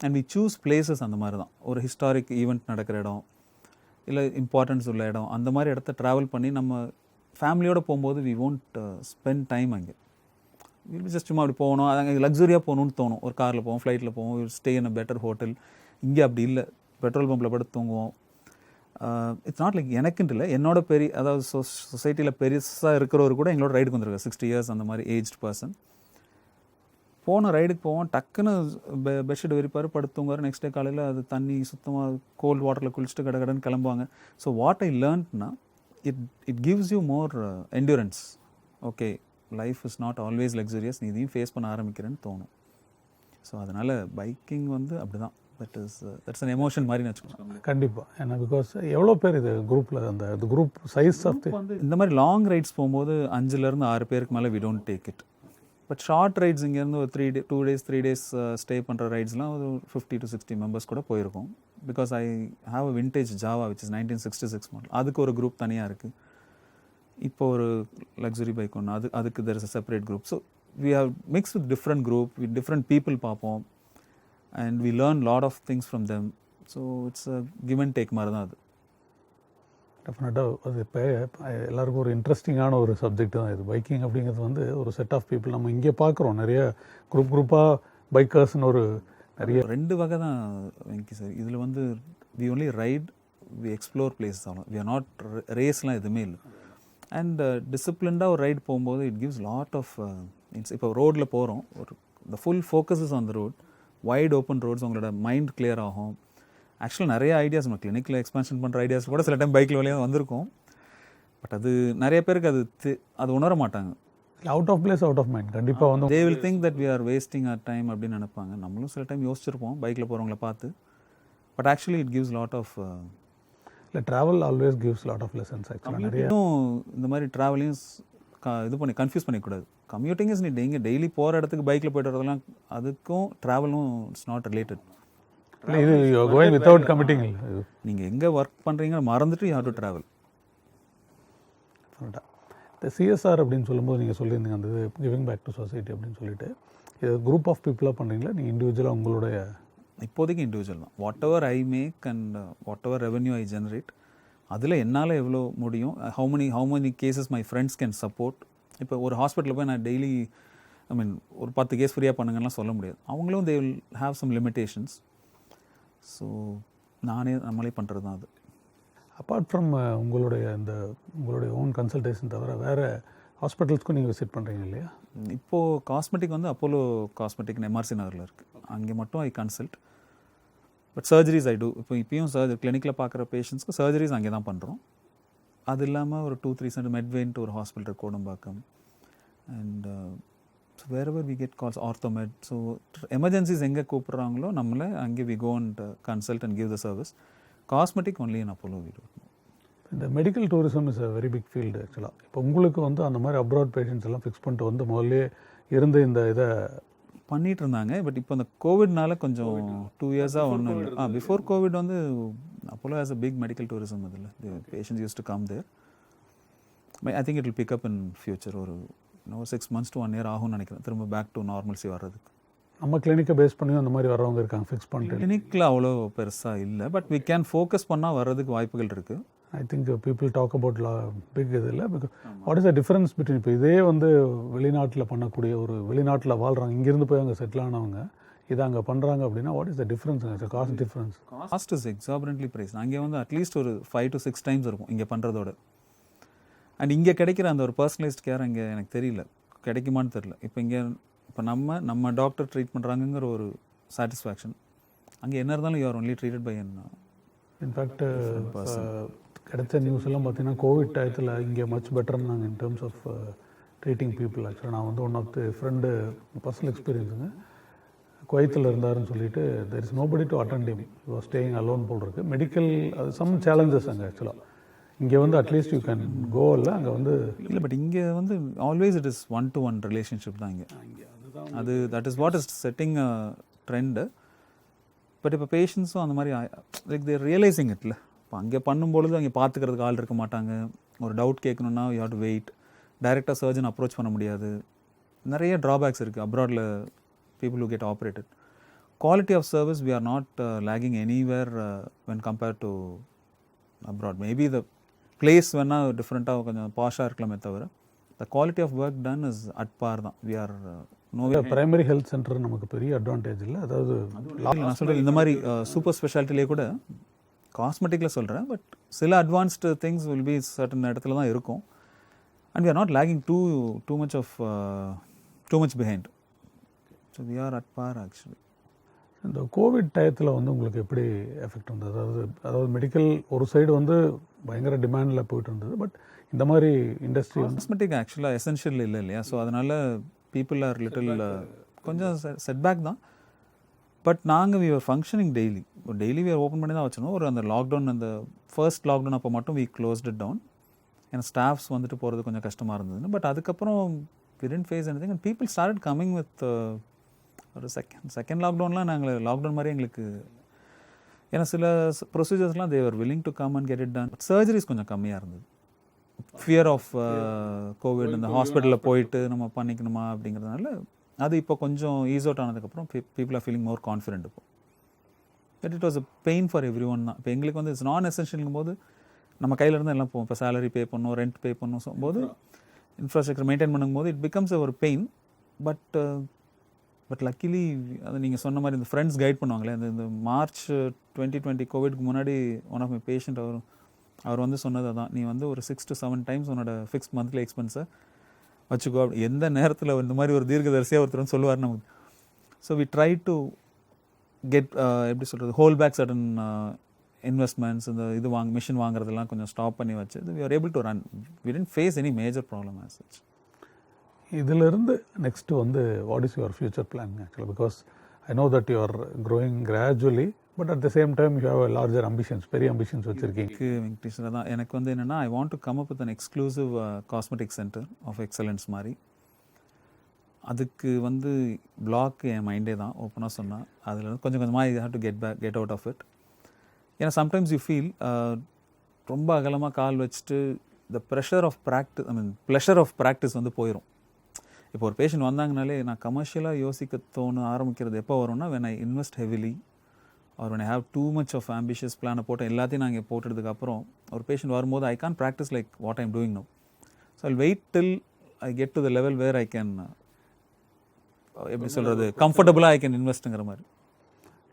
And we choose places. அந்த மாதிரி தான் ஒரு ஹிஸ்டாரிக் ஈவெண்ட் நடக்கிற இடம், இல்லை இம்பார்ட்டன்ஸ் உள்ள இடம், அந்த மாதிரி இடத்த ட்ராவல் பண்ணி நம்ம ஃபேமிலியோடு போகும்போது வி ஒன்ட் ஸ்பெண்ட் டைம் அங்கே. வில் ஜஸ்ட் சும்மா அப்படி போகணும், அங்கே லக்ஸுரியாக போகணுன்னு தோணும். ஒரு காரில் போவோம், ஃப்ளைட்டில் போவோம், will stay in a better hotel. இங்கே அப்படி இல்லை, பெட்ரோல் பம்பில் படுத்து தூங்குவோம். இட்ஸ் நாட் லைக் எனக்குன்ட்டு இல்லை, என்னோட அதாவது சொசைட்டியில் பெருசாக இருக்கிறவர் கூட எங்களோட ரைடுக்கு வந்துருக்காரு. 60 years அந்த மாதிரி ஏஜ்டு பர்சன். போன ரைடுக்கு போவோம், டக்குன்னு பெட்ஷீட் விரிப்பார், படுத்துவார். நெக்ஸ்ட் டே காலையில் அது தண்ணி சுத்தமாக கோல்டு வாட்டரில் குளிச்சுட்டு கடன்னு கிளம்புவாங்க. ஸோ வாட் ஐ லேர்ன்ட்னா it gives you more endurance. Okay, life is not always luxurious, நீ இதையும் ஃபேஸ் பண்ண ஆரம்பிக்கிறேன்னு தோணும். ஸோ அதனால் பைக்கிங் வந்து அப்படி தான். தட்ஸ் அன் எமோஷன் மாதிரி வச்சுக்கோங்க. கண்டிப்பாக. ஏன்னா பிகாஸ் எவ்வளோ பேர் இது குரூப்பில் அந்த குரூப் சைஸ் ஆஃப் இந்த மாதிரி லாங் ரைட்ஸ் போகும்போது 5லேருந்து 6 பேருக்கு மேலே we don't take it. But short rides இங்கேருந்து ஒரு 2 days 3 days ஸ்டே பண்ணுற ரைட்ஸ்லாம் ஒரு 50 to 60 மெம்பர்ஸ் கூட போயிருக்கோம். Because I have a vintage Java which is 1966 model. அதுக்கு ஒரு குரூப் தனியாக இருக்குது. இப்போ ஒரு லக்ஸுரி பைக் ஒன்று, அதுக்கு there is a separate group. So we have mix with different group, with different people பார்ப்போம். And we learn lot of things from them. So it's a give and take மாதிரி தான் அது. டெஃபினட்டாக அது இப்போ எல்லாருக்கும் ஒரு இன்ட்ரெஸ்டிங்கான ஒரு சப்ஜெக்ட் தான் இது. பைக்கிங் அப்படிங்கிறது வந்து ஒரு செட் ஆஃப் பீப்புள் நம்ம இங்கே பார்க்குறோம். நிறைய குரூப்பாக பைக்கர்ஸ்னு ஒரு நிறைய 2 வகை தான் வெங்கி சார். இதில் வந்து we only ride, we explore place ஆகலாம். வி ஆர் நாட் ரேஸ்லாம் எதுவுமே இல்லை. அண்ட் டிசிப்ளின்டாக ஒரு ரைடு போகும்போது it gives lot of means. இப்போ ரோட்டில் போகிறோம், the full focus is on the road, wide open roads, உங்களோட மைண்ட் கிளியர் ஆகும். ஆக்சுவலாக நிறைய ஐடியாஸ் நம்ம கிளினிக்கில் எக்ஸ்பென்ஷன் பண்ணுற ஐடியாஸ் கூட சில டைம் பைக்கில் வழியாக வந்திருக்கும். பட் அது நிறைய பேருக்கு அது உணர மாட்டாங்க. Out of place, out of mind. கண்டிப்பாக வந்து they will think that we are wasting our time அப்படின்னு நினைப்பாங்க. நம்மளும் சில டைம் யோசிச்சிருப்போம் பைக்கில் போகிறவங்கள பார்த்து. But actually it gives lot of இல்லை, travel always gives lot of lessons. ஆக்சுவலாக நிறைய இந்த மாதிரி ட்ராவலையும் இது பண்ணி கன்ஃபியூஸ் பண்ணிக்கூடாது. கம்யூட்டிங் இஸ் நீங்கள் டெய்லி போகிற இடத்துக்கு பைக்கில் போய்ட்டு வரதெல்லாம் அதுக்கும் ட்ராவலும் இட்ஸ் நாட் ரிலேட்டட். இல்லை, இது கோயிங் வித்தவுட் கமிட்டிங் இல்லை. நீங்கள் எங்கே ஒர்க் பண்ணுறீங்க மறந்துட்டு யூ ஹேவ் டு ட்ராவல். இந்த சிஎஸ்ஆர் அப்படின்னு சொல்லும்போது நீங்கள் சொல்லியிருந்தீங்க அந்த கிவிங் பேக் டு சொசைட்டி அப்படின்னு சொல்லிட்டு, இது குரூப் ஆஃப் பீப்புளாக பண்ணுறீங்களா, நீங்கள் இண்டிவிஜுவலாக உங்களுடைய? இப்போதைக்கு இண்டிவிஜுவல் தான். Whatever I make and whatever revenue I generate, அதில் என்னால் எவ்வளோ முடியும், how many cases my friends can support. இப்போ ஒரு ஹாஸ்பிட்டலில் போய் நான் டெய்லி ஒரு 10 கேஸ் ஃப்ரீயாக பண்ணுங்கன்னா சொல்ல முடியாது. அவங்களும் they will have some limitations. So நம்மளே பண்ணுறது தான் அது. அப்பார்ட் ஃப்ரம் உங்களுடைய ஓன் கன்சல்டேஷன் தவிர வேறு ஹாஸ்பிட்டல்ஸ்க்கும் நீங்கள் விசிட் பண்ணுறீங்க இல்லையா? இப்போது காஸ்மெட்டிக் வந்து அப்போலோ காஸ்மெட்டிக்னு எம்ஆர்சி நகரில் இருக்குது. அங்கே மட்டும் I consult. But surgeries I do. இப்போயும் கிளினிக்கில் பார்க்குற பேஷண்ட்ஸ்க்கு சர்ஜரிஸ் அங்கே தான் பண்ணுறோம். அது இல்லாமல் ஒரு 2-3 சென்ட் மெட்வேன்ட்டு ஒரு hospital Kodambakkam. And wherever we get calls, orthomed. So emergencies எங்கே கூப்பிட்றாங்களோ நம்மளை அங்கே we go and consult and give the service. Cosmetic only in Apollo we do. இந்த medical tourism is a very big field ஆக்சுவலாக. இப்போ உங்களுக்கு வந்து அந்த மாதிரி அப்ராட் பேஷண்ட்ஸ் எல்லாம் ஃபிக்ஸ் பண்ணிட்டு வந்து முதல்ல இருந்து இந்த இதை பண்ணிகிட்டு இருந்தாங்க. பட் இப்போ இந்த கோவிட்னால கொஞ்சம் 2 இயர்ஸாக ஒன்றும் இல்லை. பிஃபோர் கோவிட் வந்து Apollo has a big medical tourism. அதில் patients use to come there. I think it will pick up in future. ஒரு 6 months to 1 year ஆகும்னு நினைக்கிறேன் திரும்ப பேக் டு நார்மல்சி வர்றதுக்கு. நம்ம கிளினிக்கை பேஸ் பண்ணி அந்த மாதிரி வரவங்க இருக்காங்க ஃபிக்ஸ் பண்ணிட்டு. கிளினிக்கில் அவ்வளோ பெருசாக இல்லை. பட் வி கேன் ஃபோக்கஸ் பண்ணால் வர்றதுக்கு வாய்ப்புகள் இருக்குது. I think people talk about big இது இல்லை. Because what is the difference between இப்போ இதே வந்து வெளிநாட்டில் பண்ணக்கூடிய ஒரு வெளிநாட்டில் வாழ்கிறாங்க, இங்கேருந்து போய் அங்கே செட்டில் ஆனவங்க இதை அங்கே பண்ணுறாங்க அப்படின்னா what is the difference? Cost difference. Cost is exorbitantly price. அங்கே வந்து அட்லீஸ்ட் ஒரு 5 to 6 times இருக்கும் இங்கே பண்ணுறதோட. அண்ட் இங்கே கிடைக்கிற அந்த ஒரு பர்சனலைஸ்ட் கேர் அங்கே எனக்கு தெரியல, கிடைக்குமான்னு தெரியல. இப்போ நம்ம டாக்டர் ட்ரீட் பண்ணுறாங்கங்கிற ஒரு சாட்டிஸ்ஃபேக்ஷன் அங்கே என்ன இருந்தாலும் you are only treated by என் இன்ஃபேக்ட் கிடைச்ச நியூஸ் எல்லாம் பார்த்தீங்கன்னா கோவிட் டயத்தில் இங்கே மச் பெட்டர்னாங்க in terms of treating people. ஆக்சுவலாக நான் வந்து one of the friend personal எக்ஸ்பீரியன்ஸுங்க குவைத்தில் இருந்தாருன்னு சொல்லிட்டு there is nobody to attend him, you are staying alone போல் இருக்குது. மெடிக்கல் அது சம் சேலஞ்சஸ் அங்கே ஆக்சுவலாக. இங்கே வந்து அட்லீஸ்ட் யூ கேன் கோ இல்லை, அங்கே வந்து இல்லை. பட் இங்கே வந்து always it is 1-to-1 relationship தான் இங்கே. அது that is what is setting a trend. But இப்போ பேஷண்ட்ஸும் அந்த மாதிரி லைக் தேர் ரியலைசிங் இட்ல. இப்போ அங்கே பண்ணும்பொழுது அங்கே பார்த்துக்கிறதுக்கு ஆள் இருக்க மாட்டாங்க. ஒரு டவுட் கேட்கணுன்னா யூ ஹேவ் டு வெயிட். டைரெக்டாக சர்ஜன் அப்ரோச் பண்ண முடியாது. நிறைய ட்ராபேக்ஸ் இருக்குது அப்ராடில் people who get operated. Quality of service, we are not lagging anywhere when compared to abroad. Maybe the place when different-ஆக கொஞ்சம் பாஷாக இருக்கலாமே தவிர the quality of work done is at par தான். we are primary health centre நமக்கு பெரிய advantage இல்லை. அதாவது நான் சொல்கிறேன் இந்த மாதிரி சூப்பர் ஸ்பெஷாலிட்டிலே கூட காஸ்மெட்டிக்கில் சொல்கிறேன். பட் சில advanced things will be certain இடத்துல தான் இருக்கும். And we are not lagging too much behind. So we are at par actually. இந்த கோவிட் டயத்தில் வந்து உங்களுக்கு எப்படி எஃபெக்ட் வந்தது? அதாவது மெடிக்கல் ஒரு சைடு வந்து பயங்கர டிமாண்டில் போயிட்டு இருந்தது. பட் இந்த மாதிரி இண்டஸ்ட்ரி வந்து காஸ்மெட்டிக் ஆக்சுவலாக எசென்ஷியல் இல்லை இல்லையா? ஸோ அதனால் பீப்புள் ஆர் லிட்டில் கொஞ்சம் செட்பேக் தான். பட் நாங்கள் we are functioning daily we are open பண்ணி தான் வச்சிருந்தோம். ஒரு அந்த லாக்டவுன், அந்த ஃபர்ஸ்ட் லாக்டவுன் அப்போ மட்டும் வி க்ளோஸ்ட் இட் டவுன். ஏன்னா ஸ்டாஃப்ஸ் வந்துட்டு போகிறது கொஞ்சம் கஷ்டமாக இருந்ததுன்னு. பட் அதுக்கப்புறம் we didn't face anything and people started coming with ஒரு செகண்ட் லாக்டவுன்லாம் நாங்கள் லாக்டவுன் மாதிரி எங்களுக்கு, ஏன்னா சில ப்ரொசீஜர்ஸ்லாம் தேவர் willing to come and get it done. Surgeries கொஞ்சம் கம்மியாக இருந்தது. ஃபியர் ஆஃப் கோவிட், இந்த ஹாஸ்பிட்டலில் போயிட்டு நம்ம பண்ணிக்கணுமா அப்படிங்கிறதுனால அது இப்போ கொஞ்சம் ஈஸ் அவுட் ஆனதுக்கப்புறம் people are feeling more confident. இப்போ but it was a pain for every one தான். இப்போ எங்களுக்கு வந்து இட்ஸ் நான் எசென்ஷியல்ங்கும் போது நம்ம கையில் இருந்து எல்லாம் போகும். இப்போ சேலரி பே பண்ணணும், ரெண்ட் பே பண்ணணும் போது, இன்ஃப்ராஸ்ட்ரக்சர் மெயின்டைன் பண்ணும்போது இட் பிகம்ஸ் ஒரு பெயின். பட் லக்கிலி அது நீங்கள் சொன்ன மாதிரி இந்த ஃப்ரெண்ட்ஸ் கைட் பண்ணுவாங்களே. இந்த மார்ச் 2020 கோவிட்க்கு முன்னாடி ஒன் ஆஃப் மை பேஷண்ட் அவர் வந்து சொன்னது தான், நீ வந்து ஒரு 6 to 7 டைம்ஸ் உன்னோட ஃபிக்ஸ்ட் மந்த்லி எக்ஸ்பென்ஸை வச்சுக்கோ. எந்த நேரத்தில் இந்த மாதிரி ஒரு தீர்க்கதரிசியாக ஒருத்தர் சொல்லுவார் நமக்கு. So we try to get எப்படி சொல்கிறது, ஹோல் பேக் சர்டன் இன்வெஸ்ட்மெண்ட்ஸ். இந்த இது மிஷின் வாங்குறதெல்லாம் கொஞ்சம் ஸ்டாப் பண்ணி வச்சு we are able to run. We didn't face any major problem as such. இதிலிருந்து நெக்ஸ்ட் வந்து what is your future plan ஆக்சுவலாக? Because I know that you are growing gradually, but at the same time you have larger ambitions, பெரிய ambitions வச்சுருக்கீங்க. வெங்கடேஸ்வரா தான் எனக்கு வந்து என்னென்னா, I want to come up with an exclusive cosmetic centre of excellence மாதிரி. அதுக்கு வந்து பிளாக் என் மைண்டே தான் ஓப்பனாக சொன்னால். அதில் கொஞ்சம் கொஞ்சமாக I have to get out of it. ஏன்னா சம்டைம்ஸ் யூ ஃபீல் ரொம்ப அகலமாக கால் வச்சுட்டு the pressure of pleasure of practice வந்து போயிடும். இப்போ ஒரு பேஷண்ட் வந்தாங்கனாலே நான் கமர்ஷியலாக யோசிக்க ஆரம்பிக்கிறது எப்போ வரும்னா, when I invest heavily or when I have too much of ambitious plan போட்டு எல்லாத்தையும் நான் இங்கே போட்டதுக்கப்புறம் ஒரு பேஷண்ட் வரும்போது I can't practice like what I'm doing now. So I'll wait till I get to the level where I can எப்படி சொல்கிறது, கம்ஃபர்டபுளாக I can investங்கிற மாதிரி.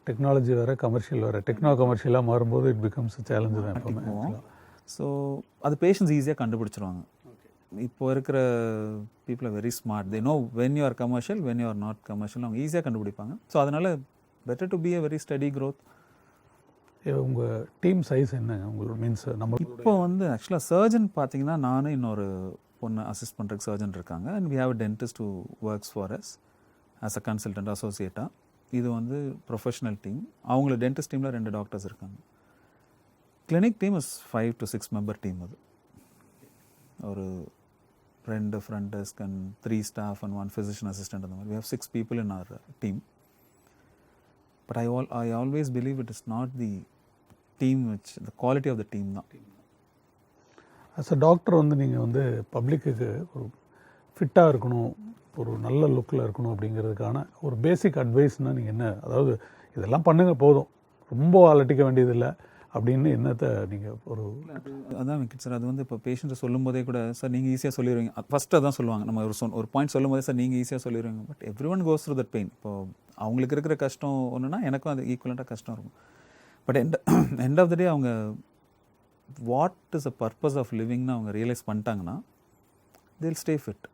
டெக்னாலஜி வேறு, கமர்ஷியல் வேறு, கமர்ஷியலாக மாறும்போது இட் பிகம்ஸ் சேலஞ்சு தான் எப்போவுமே. ஸோ அது பேஷண்ட்ஸ் ஈஸியாக கண்டுபிடிச்சிருவாங்க. இப்போ இருக்கிற people are very smart. They know when you are commercial, when you are not commercial. அவங்க ஈஸியாக கண்டுபிடிப்பாங்க. ஸோ அதனால் better to be a very study growth. உங்கள் டீம் சைஸ் என்ன உங்களோட? மீன்ஸ் நம்ம இப்போ வந்து ஆக்சுவலாக சர்ஜன் பார்த்தீங்கன்னா நானும் இன்னொரு பொண்ணு அசிஸ்ட் பண்ணுறதுக்கு சர்ஜன் இருக்காங்க. And we have a dentist who works for us as a consultant அசோசியேட்டாக. இது வந்து ப்ரொஃபஷனல் டீம். அவங்கள டென்டிஸ்ட் டீமில் 2 டாக்டர்ஸ் இருக்காங்க. Clinic team is 5 to 6 member team. அது ஒரு 2 front desk and 3 staff and 1 physician assistant. அந்த மாதிரி we have 6 people in our team. But I always believe it is not the team which the quality of the team தான். As a doctor வந்து நீங்கள் வந்து பப்ளிக்கு ஒரு ஃபிட்டாக இருக்கணும், ஒரு நல்ல லுக்கில் இருக்கணும் அப்படிங்கிறதுக்கான ஒரு பேசிக் அட்வைஸ்னால் நீங்கள் என்ன, அதாவது இதெல்லாம் பண்ணுங்கள் போதும், ரொம்ப அலட்டிக்க வேண்டியதில்லை அப்படின்னு என்னத்தை நீங்கள் ஒரு அதான் வெங்கட் சார், அது வந்து இப்போ பேஷண்ட்டை சொல்லும் போதே கூட சார் நீங்கள் ஈஸியாக சொல்லிடுவீங்க. ஃபஸ்ட்டு அதான் சொல்லுவாங்க, நம்ம ஒரு பாயிண்ட் சொல்லும் போதே சார் நீங்கள் ஈஸியாக சொல்லிடுவீங்க. But every one goes through that pain. இப்போது அவங்களுக்கு இருக்கிற கஷ்டம் ஒன்றுனா எனக்கும் அது ஈக்குவலண்ட்டாக கஷ்டம் இருக்கும். But end of the day அவங்க what is a purpose of லிவிங்னு அவங்க ரியலைஸ் பண்ணிட்டாங்கன்னா தே வில் ஸ்டே ஃபிட்.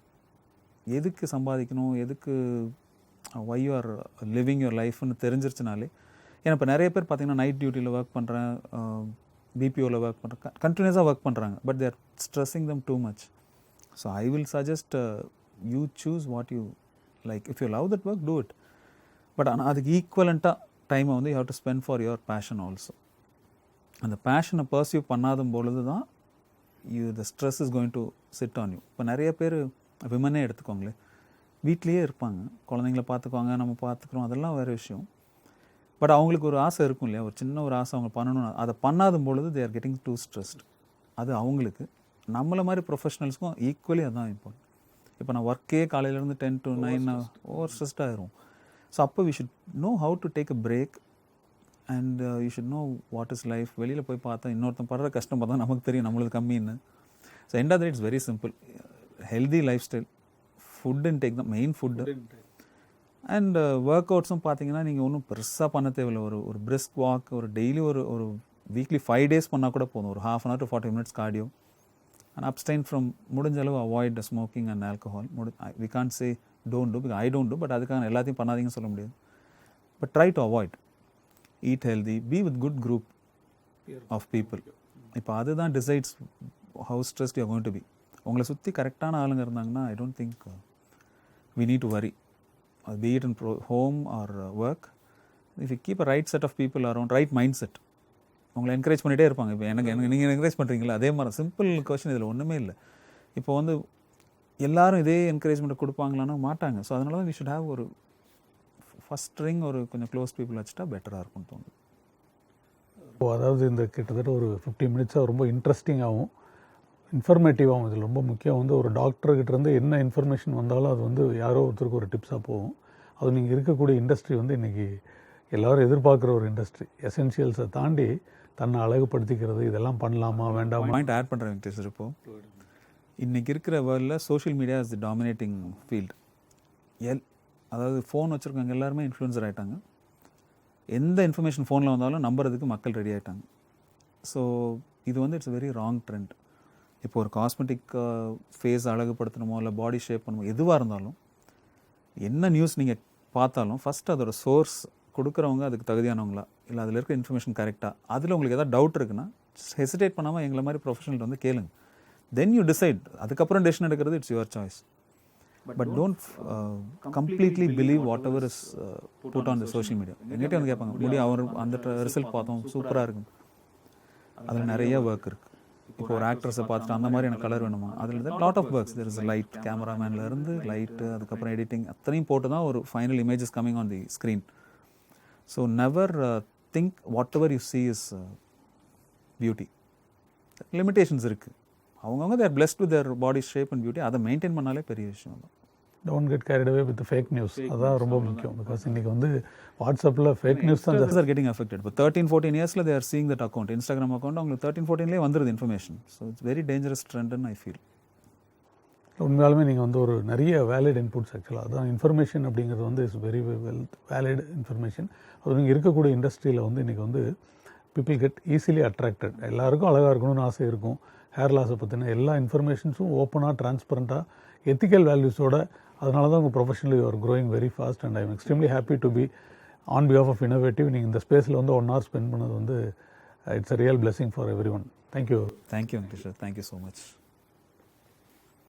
எதுக்கு சம்பாதிக்கணும், எதுக்கு why you are living your லைஃப்னு தெரிஞ்சிருச்சுனாலே ஏன்னா இப்போ நிறைய பேர் பார்த்தீங்கன்னா நைட் டியூட்டியில் ஒர்க் பண்ணுறேன், பிபிஓவில் ஒர்க் பண்ணுறேன், கண்டினியூஸாக ஒர்க் பண்ணுறாங்க, but they're stressing them too much. So I will suggest you choose what you like. If you love that work, do it. But ஆனால் அதுக்கு ஈக்குவலண்ட்டாக டைமை வந்து you have to spend for your passion also. அந்த பேஷனை pursue பண்ணாத பொழுது தான் the stress is going to sit on you. இப்போ நிறைய பேர் விமனே எடுத்துக்கோங்களேன், வீட்லேயே இருப்பாங்க, குழந்தைங்கள பார்த்துக்குவாங்க, நம்ம பார்த்துக்குறோம், அதெல்லாம் வேறு விஷயம். பட் அவங்களுக்கு ஒரு ஆசை இருக்கும் இல்லையா, ஒரு சின்ன ஒரு ஆசை அவங்க பண்ணணும். அதை பண்ணாத பொழுது they are getting too stressed. அது அவங்களுக்கு. நம்மளை மாதிரி ப்ரொஃபஷனல்ஸ்க்கும் ஈக்குவலி அதுதான் இம்பார்ட்டன்ட். இப்போ நான் ஒர்க்கே காலையிலேருந்து 10 to 9 ஓவர் ஸ்ட்ரெஸ்ட் ஆயிரும். ஸோ அப்போ we should know how to take a break and you should know what is life. வெளியில் போய் பார்த்தா இன்னொருத்தன் படுற கஷ்டம் பார்த்தா நமக்கு தெரியும் நம்மளுக்கு கம்மின்னு. So end of the it's very simple. Healthy lifestyle, food intake தான் மெயின் ஃபுட்டு. அண்ட் ஒர்க் அவுட்ஸும் பார்த்தீங்கன்னா நீங்கள் ஒன்றும் பெருசாக பண்ண தேவையில்லை. ஒரு பிரிஸ்க் வாக், ஒரு டெய்லி ஒரு வீக்லி 5 days பண்ணால் கூட போதும். ஒரு ½ hour to 40 minutes cardio and abstain from முடிஞ்ச அளவு avoid smoking and alcohol. We can't say don't do, because I don't do. But அதுக்காக எல்லாத்தையும் பண்ணாதீங்கன்னு சொல்ல முடியாது. But try to avoid, eat healthy, be with good group of people. இப்போ அதுதான் decides how stressed you are going to be. உங்களை சுற்றி கரெக்டான ஆளுங்க இருந்தாங்கன்னா I don't think we need to worry. Be it in home or work, if you keep a right set of people around, right mindset, உங்களை encourage பண்ணிகிட்டே இருப்பாங்க. இப்போ எனக்கு நீங்கள் என்கரேஜ் பண்ணுறீங்களா, அதே மாதிரி சிம்பிள் கொஸ்டின். இதில் ஒன்றுமே இல்லை. இப்போ வந்து எல்லாரும் இதே என்கரேஜ்மெண்ட் கொடுப்பாங்களான்னா மாட்டாங்க. ஸோ அதனால தான் வி ஷுட் ஹேவ் ஒரு ஃபஸ்ட் ரிங், ஒரு கொஞ்சம் க்ளோஸ் பீப்புள் வச்சுட்டா பெட்டராக இருக்கும்னு தோணுது. அதாவது இந்த கிட்டத்தட்ட ஒரு 50 minutes ரொம்ப இன்ட்ரெஸ்டிங்காகவும் இன்ஃபர்மேட்டிவாகவும், இதில் ரொம்ப முக்கியம் வந்து ஒரு டாக்டர்கிட்டேருந்து என்ன இன்ஃபர்மேஷன் வந்தாலும் அது வந்து யாரோ ஒருத்தருக்கு ஒரு டிப்ஸாக போகும். அது நீங்கள் இருக்கக்கூடிய இண்டஸ்ட்ரி வந்து இன்றைக்கி எல்லோரும் எதிர்பார்க்குற ஒரு இண்டஸ்ட்ரி. எசென்ஷியல்ஸை தாண்டி தன்னை அழகுபடுத்திக்கிறது, இதெல்லாம் பண்ணலாமா வேண்டாமா. பாயிண்ட் ஆட் பண்ணுறேன் வெங்கடேஷ். இப்போது இன்றைக்கி இருக்கிற வேர்ல்டில் social media is the dominating field. அதாவது ஃபோன் வச்சுருக்காங்க எல்லாருமே இன்ஃப்ளூயன்சர் ஆகிட்டாங்க. எந்த இன்ஃபர்மேஷன் ஃபோனில் வந்தாலும் நம்புறதுக்கு மக்கள் ரெடி ஆகிட்டாங்க. ஸோ இது வந்து இட்ஸ் வெரி ராங் ட்ரெண்ட். இப்போ ஒரு காஸ்மெட்டிக் ஃபேஸ் அழகுபடுத்தணுமோ இல்லை பாடி ஷேப் பண்ணணுமோ எதுவாக இருந்தாலும், என்ன நியூஸ் நீங்கள் பார்த்தாலும் ஃபஸ்ட் அதோட சோர்ஸ் கொடுக்குறவங்க அதுக்கு தகுதியானவங்களா, இல்லை அதில் இருக்க இன்ஃபர்மேஷன் கரெக்டாக, அதில் உங்களுக்கு எதாவது டவுட் இருக்குன்னா ஹெசிடேட் பண்ணாமல் எங்களை மாதிரி ப்ரொஃபஷனல் வந்து கேளுங்க. Then you decide. அதுக்கப்புறம் டெசிஷன் எடுக்கிறது it's your choice. But don't completely believe whatever is put on the social media. எங்கிட்ட வந்து கேட்பாங்க, முடியும் அவர் அந்த ரிசல்ட் பார்த்தோம் சூப்பராக இருக்கும். அதில் நிறைய ஒர்க் இருக்குது. இப்போ ஒரு ஆக்ட்ரஸை பார்த்துட்டு அந்த மாதிரி எனக்கு கலர் வேணுமா, அதில் தான் lot of works. There is light, கேமராமேன்லேருந்து லைட்டு, அதுக்கப்புறம் எடிட்டிங், அத்தனையும் போட்டு தான் ஒரு final images coming on the screen. So never think whatever you see is beauty. Limitations இருக்குது. அவங்கவுங்க they're blessed with their body shape and beauty. அதை maintain பண்ணாலே பெரிய விஷயம் தான். Don't get carried away with fake news. அதான் ரொம்ப முக்கியம். பிகாஸ் இன்றைக்கி வந்து வாட்ஸ்அப்பில் ஃபேக் நியூஸ் தான் ஆர் கெட்டிங் அஃபெக்டட். இப்போ 13-14 இயர்ஸில் they're seeing that account, Instagram account அவங்களுக்கு 13-14லேயே வந்துருது information. So it's very dangerous ட்ரெண்ட்னு ஐ ஃபீல். உண்மையாலுமே நீங்கள் வந்து ஒரு நிறைய வேலிட் இன்புட்ஸ் ஆக்சுவலாக அதான் இன்ஃபர்மேஷன் அப்படிங்கிறது வந்து is very well valid information. அது நீங்கள் இருக்கக்கூடிய இண்டஸ்ட்ரியில் வந்து இன்றைக்கி வந்து பீப்புள் கெட் ஈஸிலி அட்ராக்டட். எல்லாருக்கும் அழகாக இருக்கணும்னு ஆசை இருக்கும். ஹேர் லாஸை பற்றின எல்லா இன்ஃபர்மேஷன்ஸும் ஓப்பனாக டிரான்ஸ்பரண்ட்டாக எத்திக்கல் வேல்யூஸோட. அதனால தான் உங்கள் professionally you are growing very fast and I am extremely happy to be on behalf of Innovative. நீங்கள் இந்த ஸ்பேஸில் வந்து 1 hour ஸ்பெண்ட் பண்ணது வந்து it's a real blessing for every one. Thank you. Thank you Venkatesh. Thank you so much.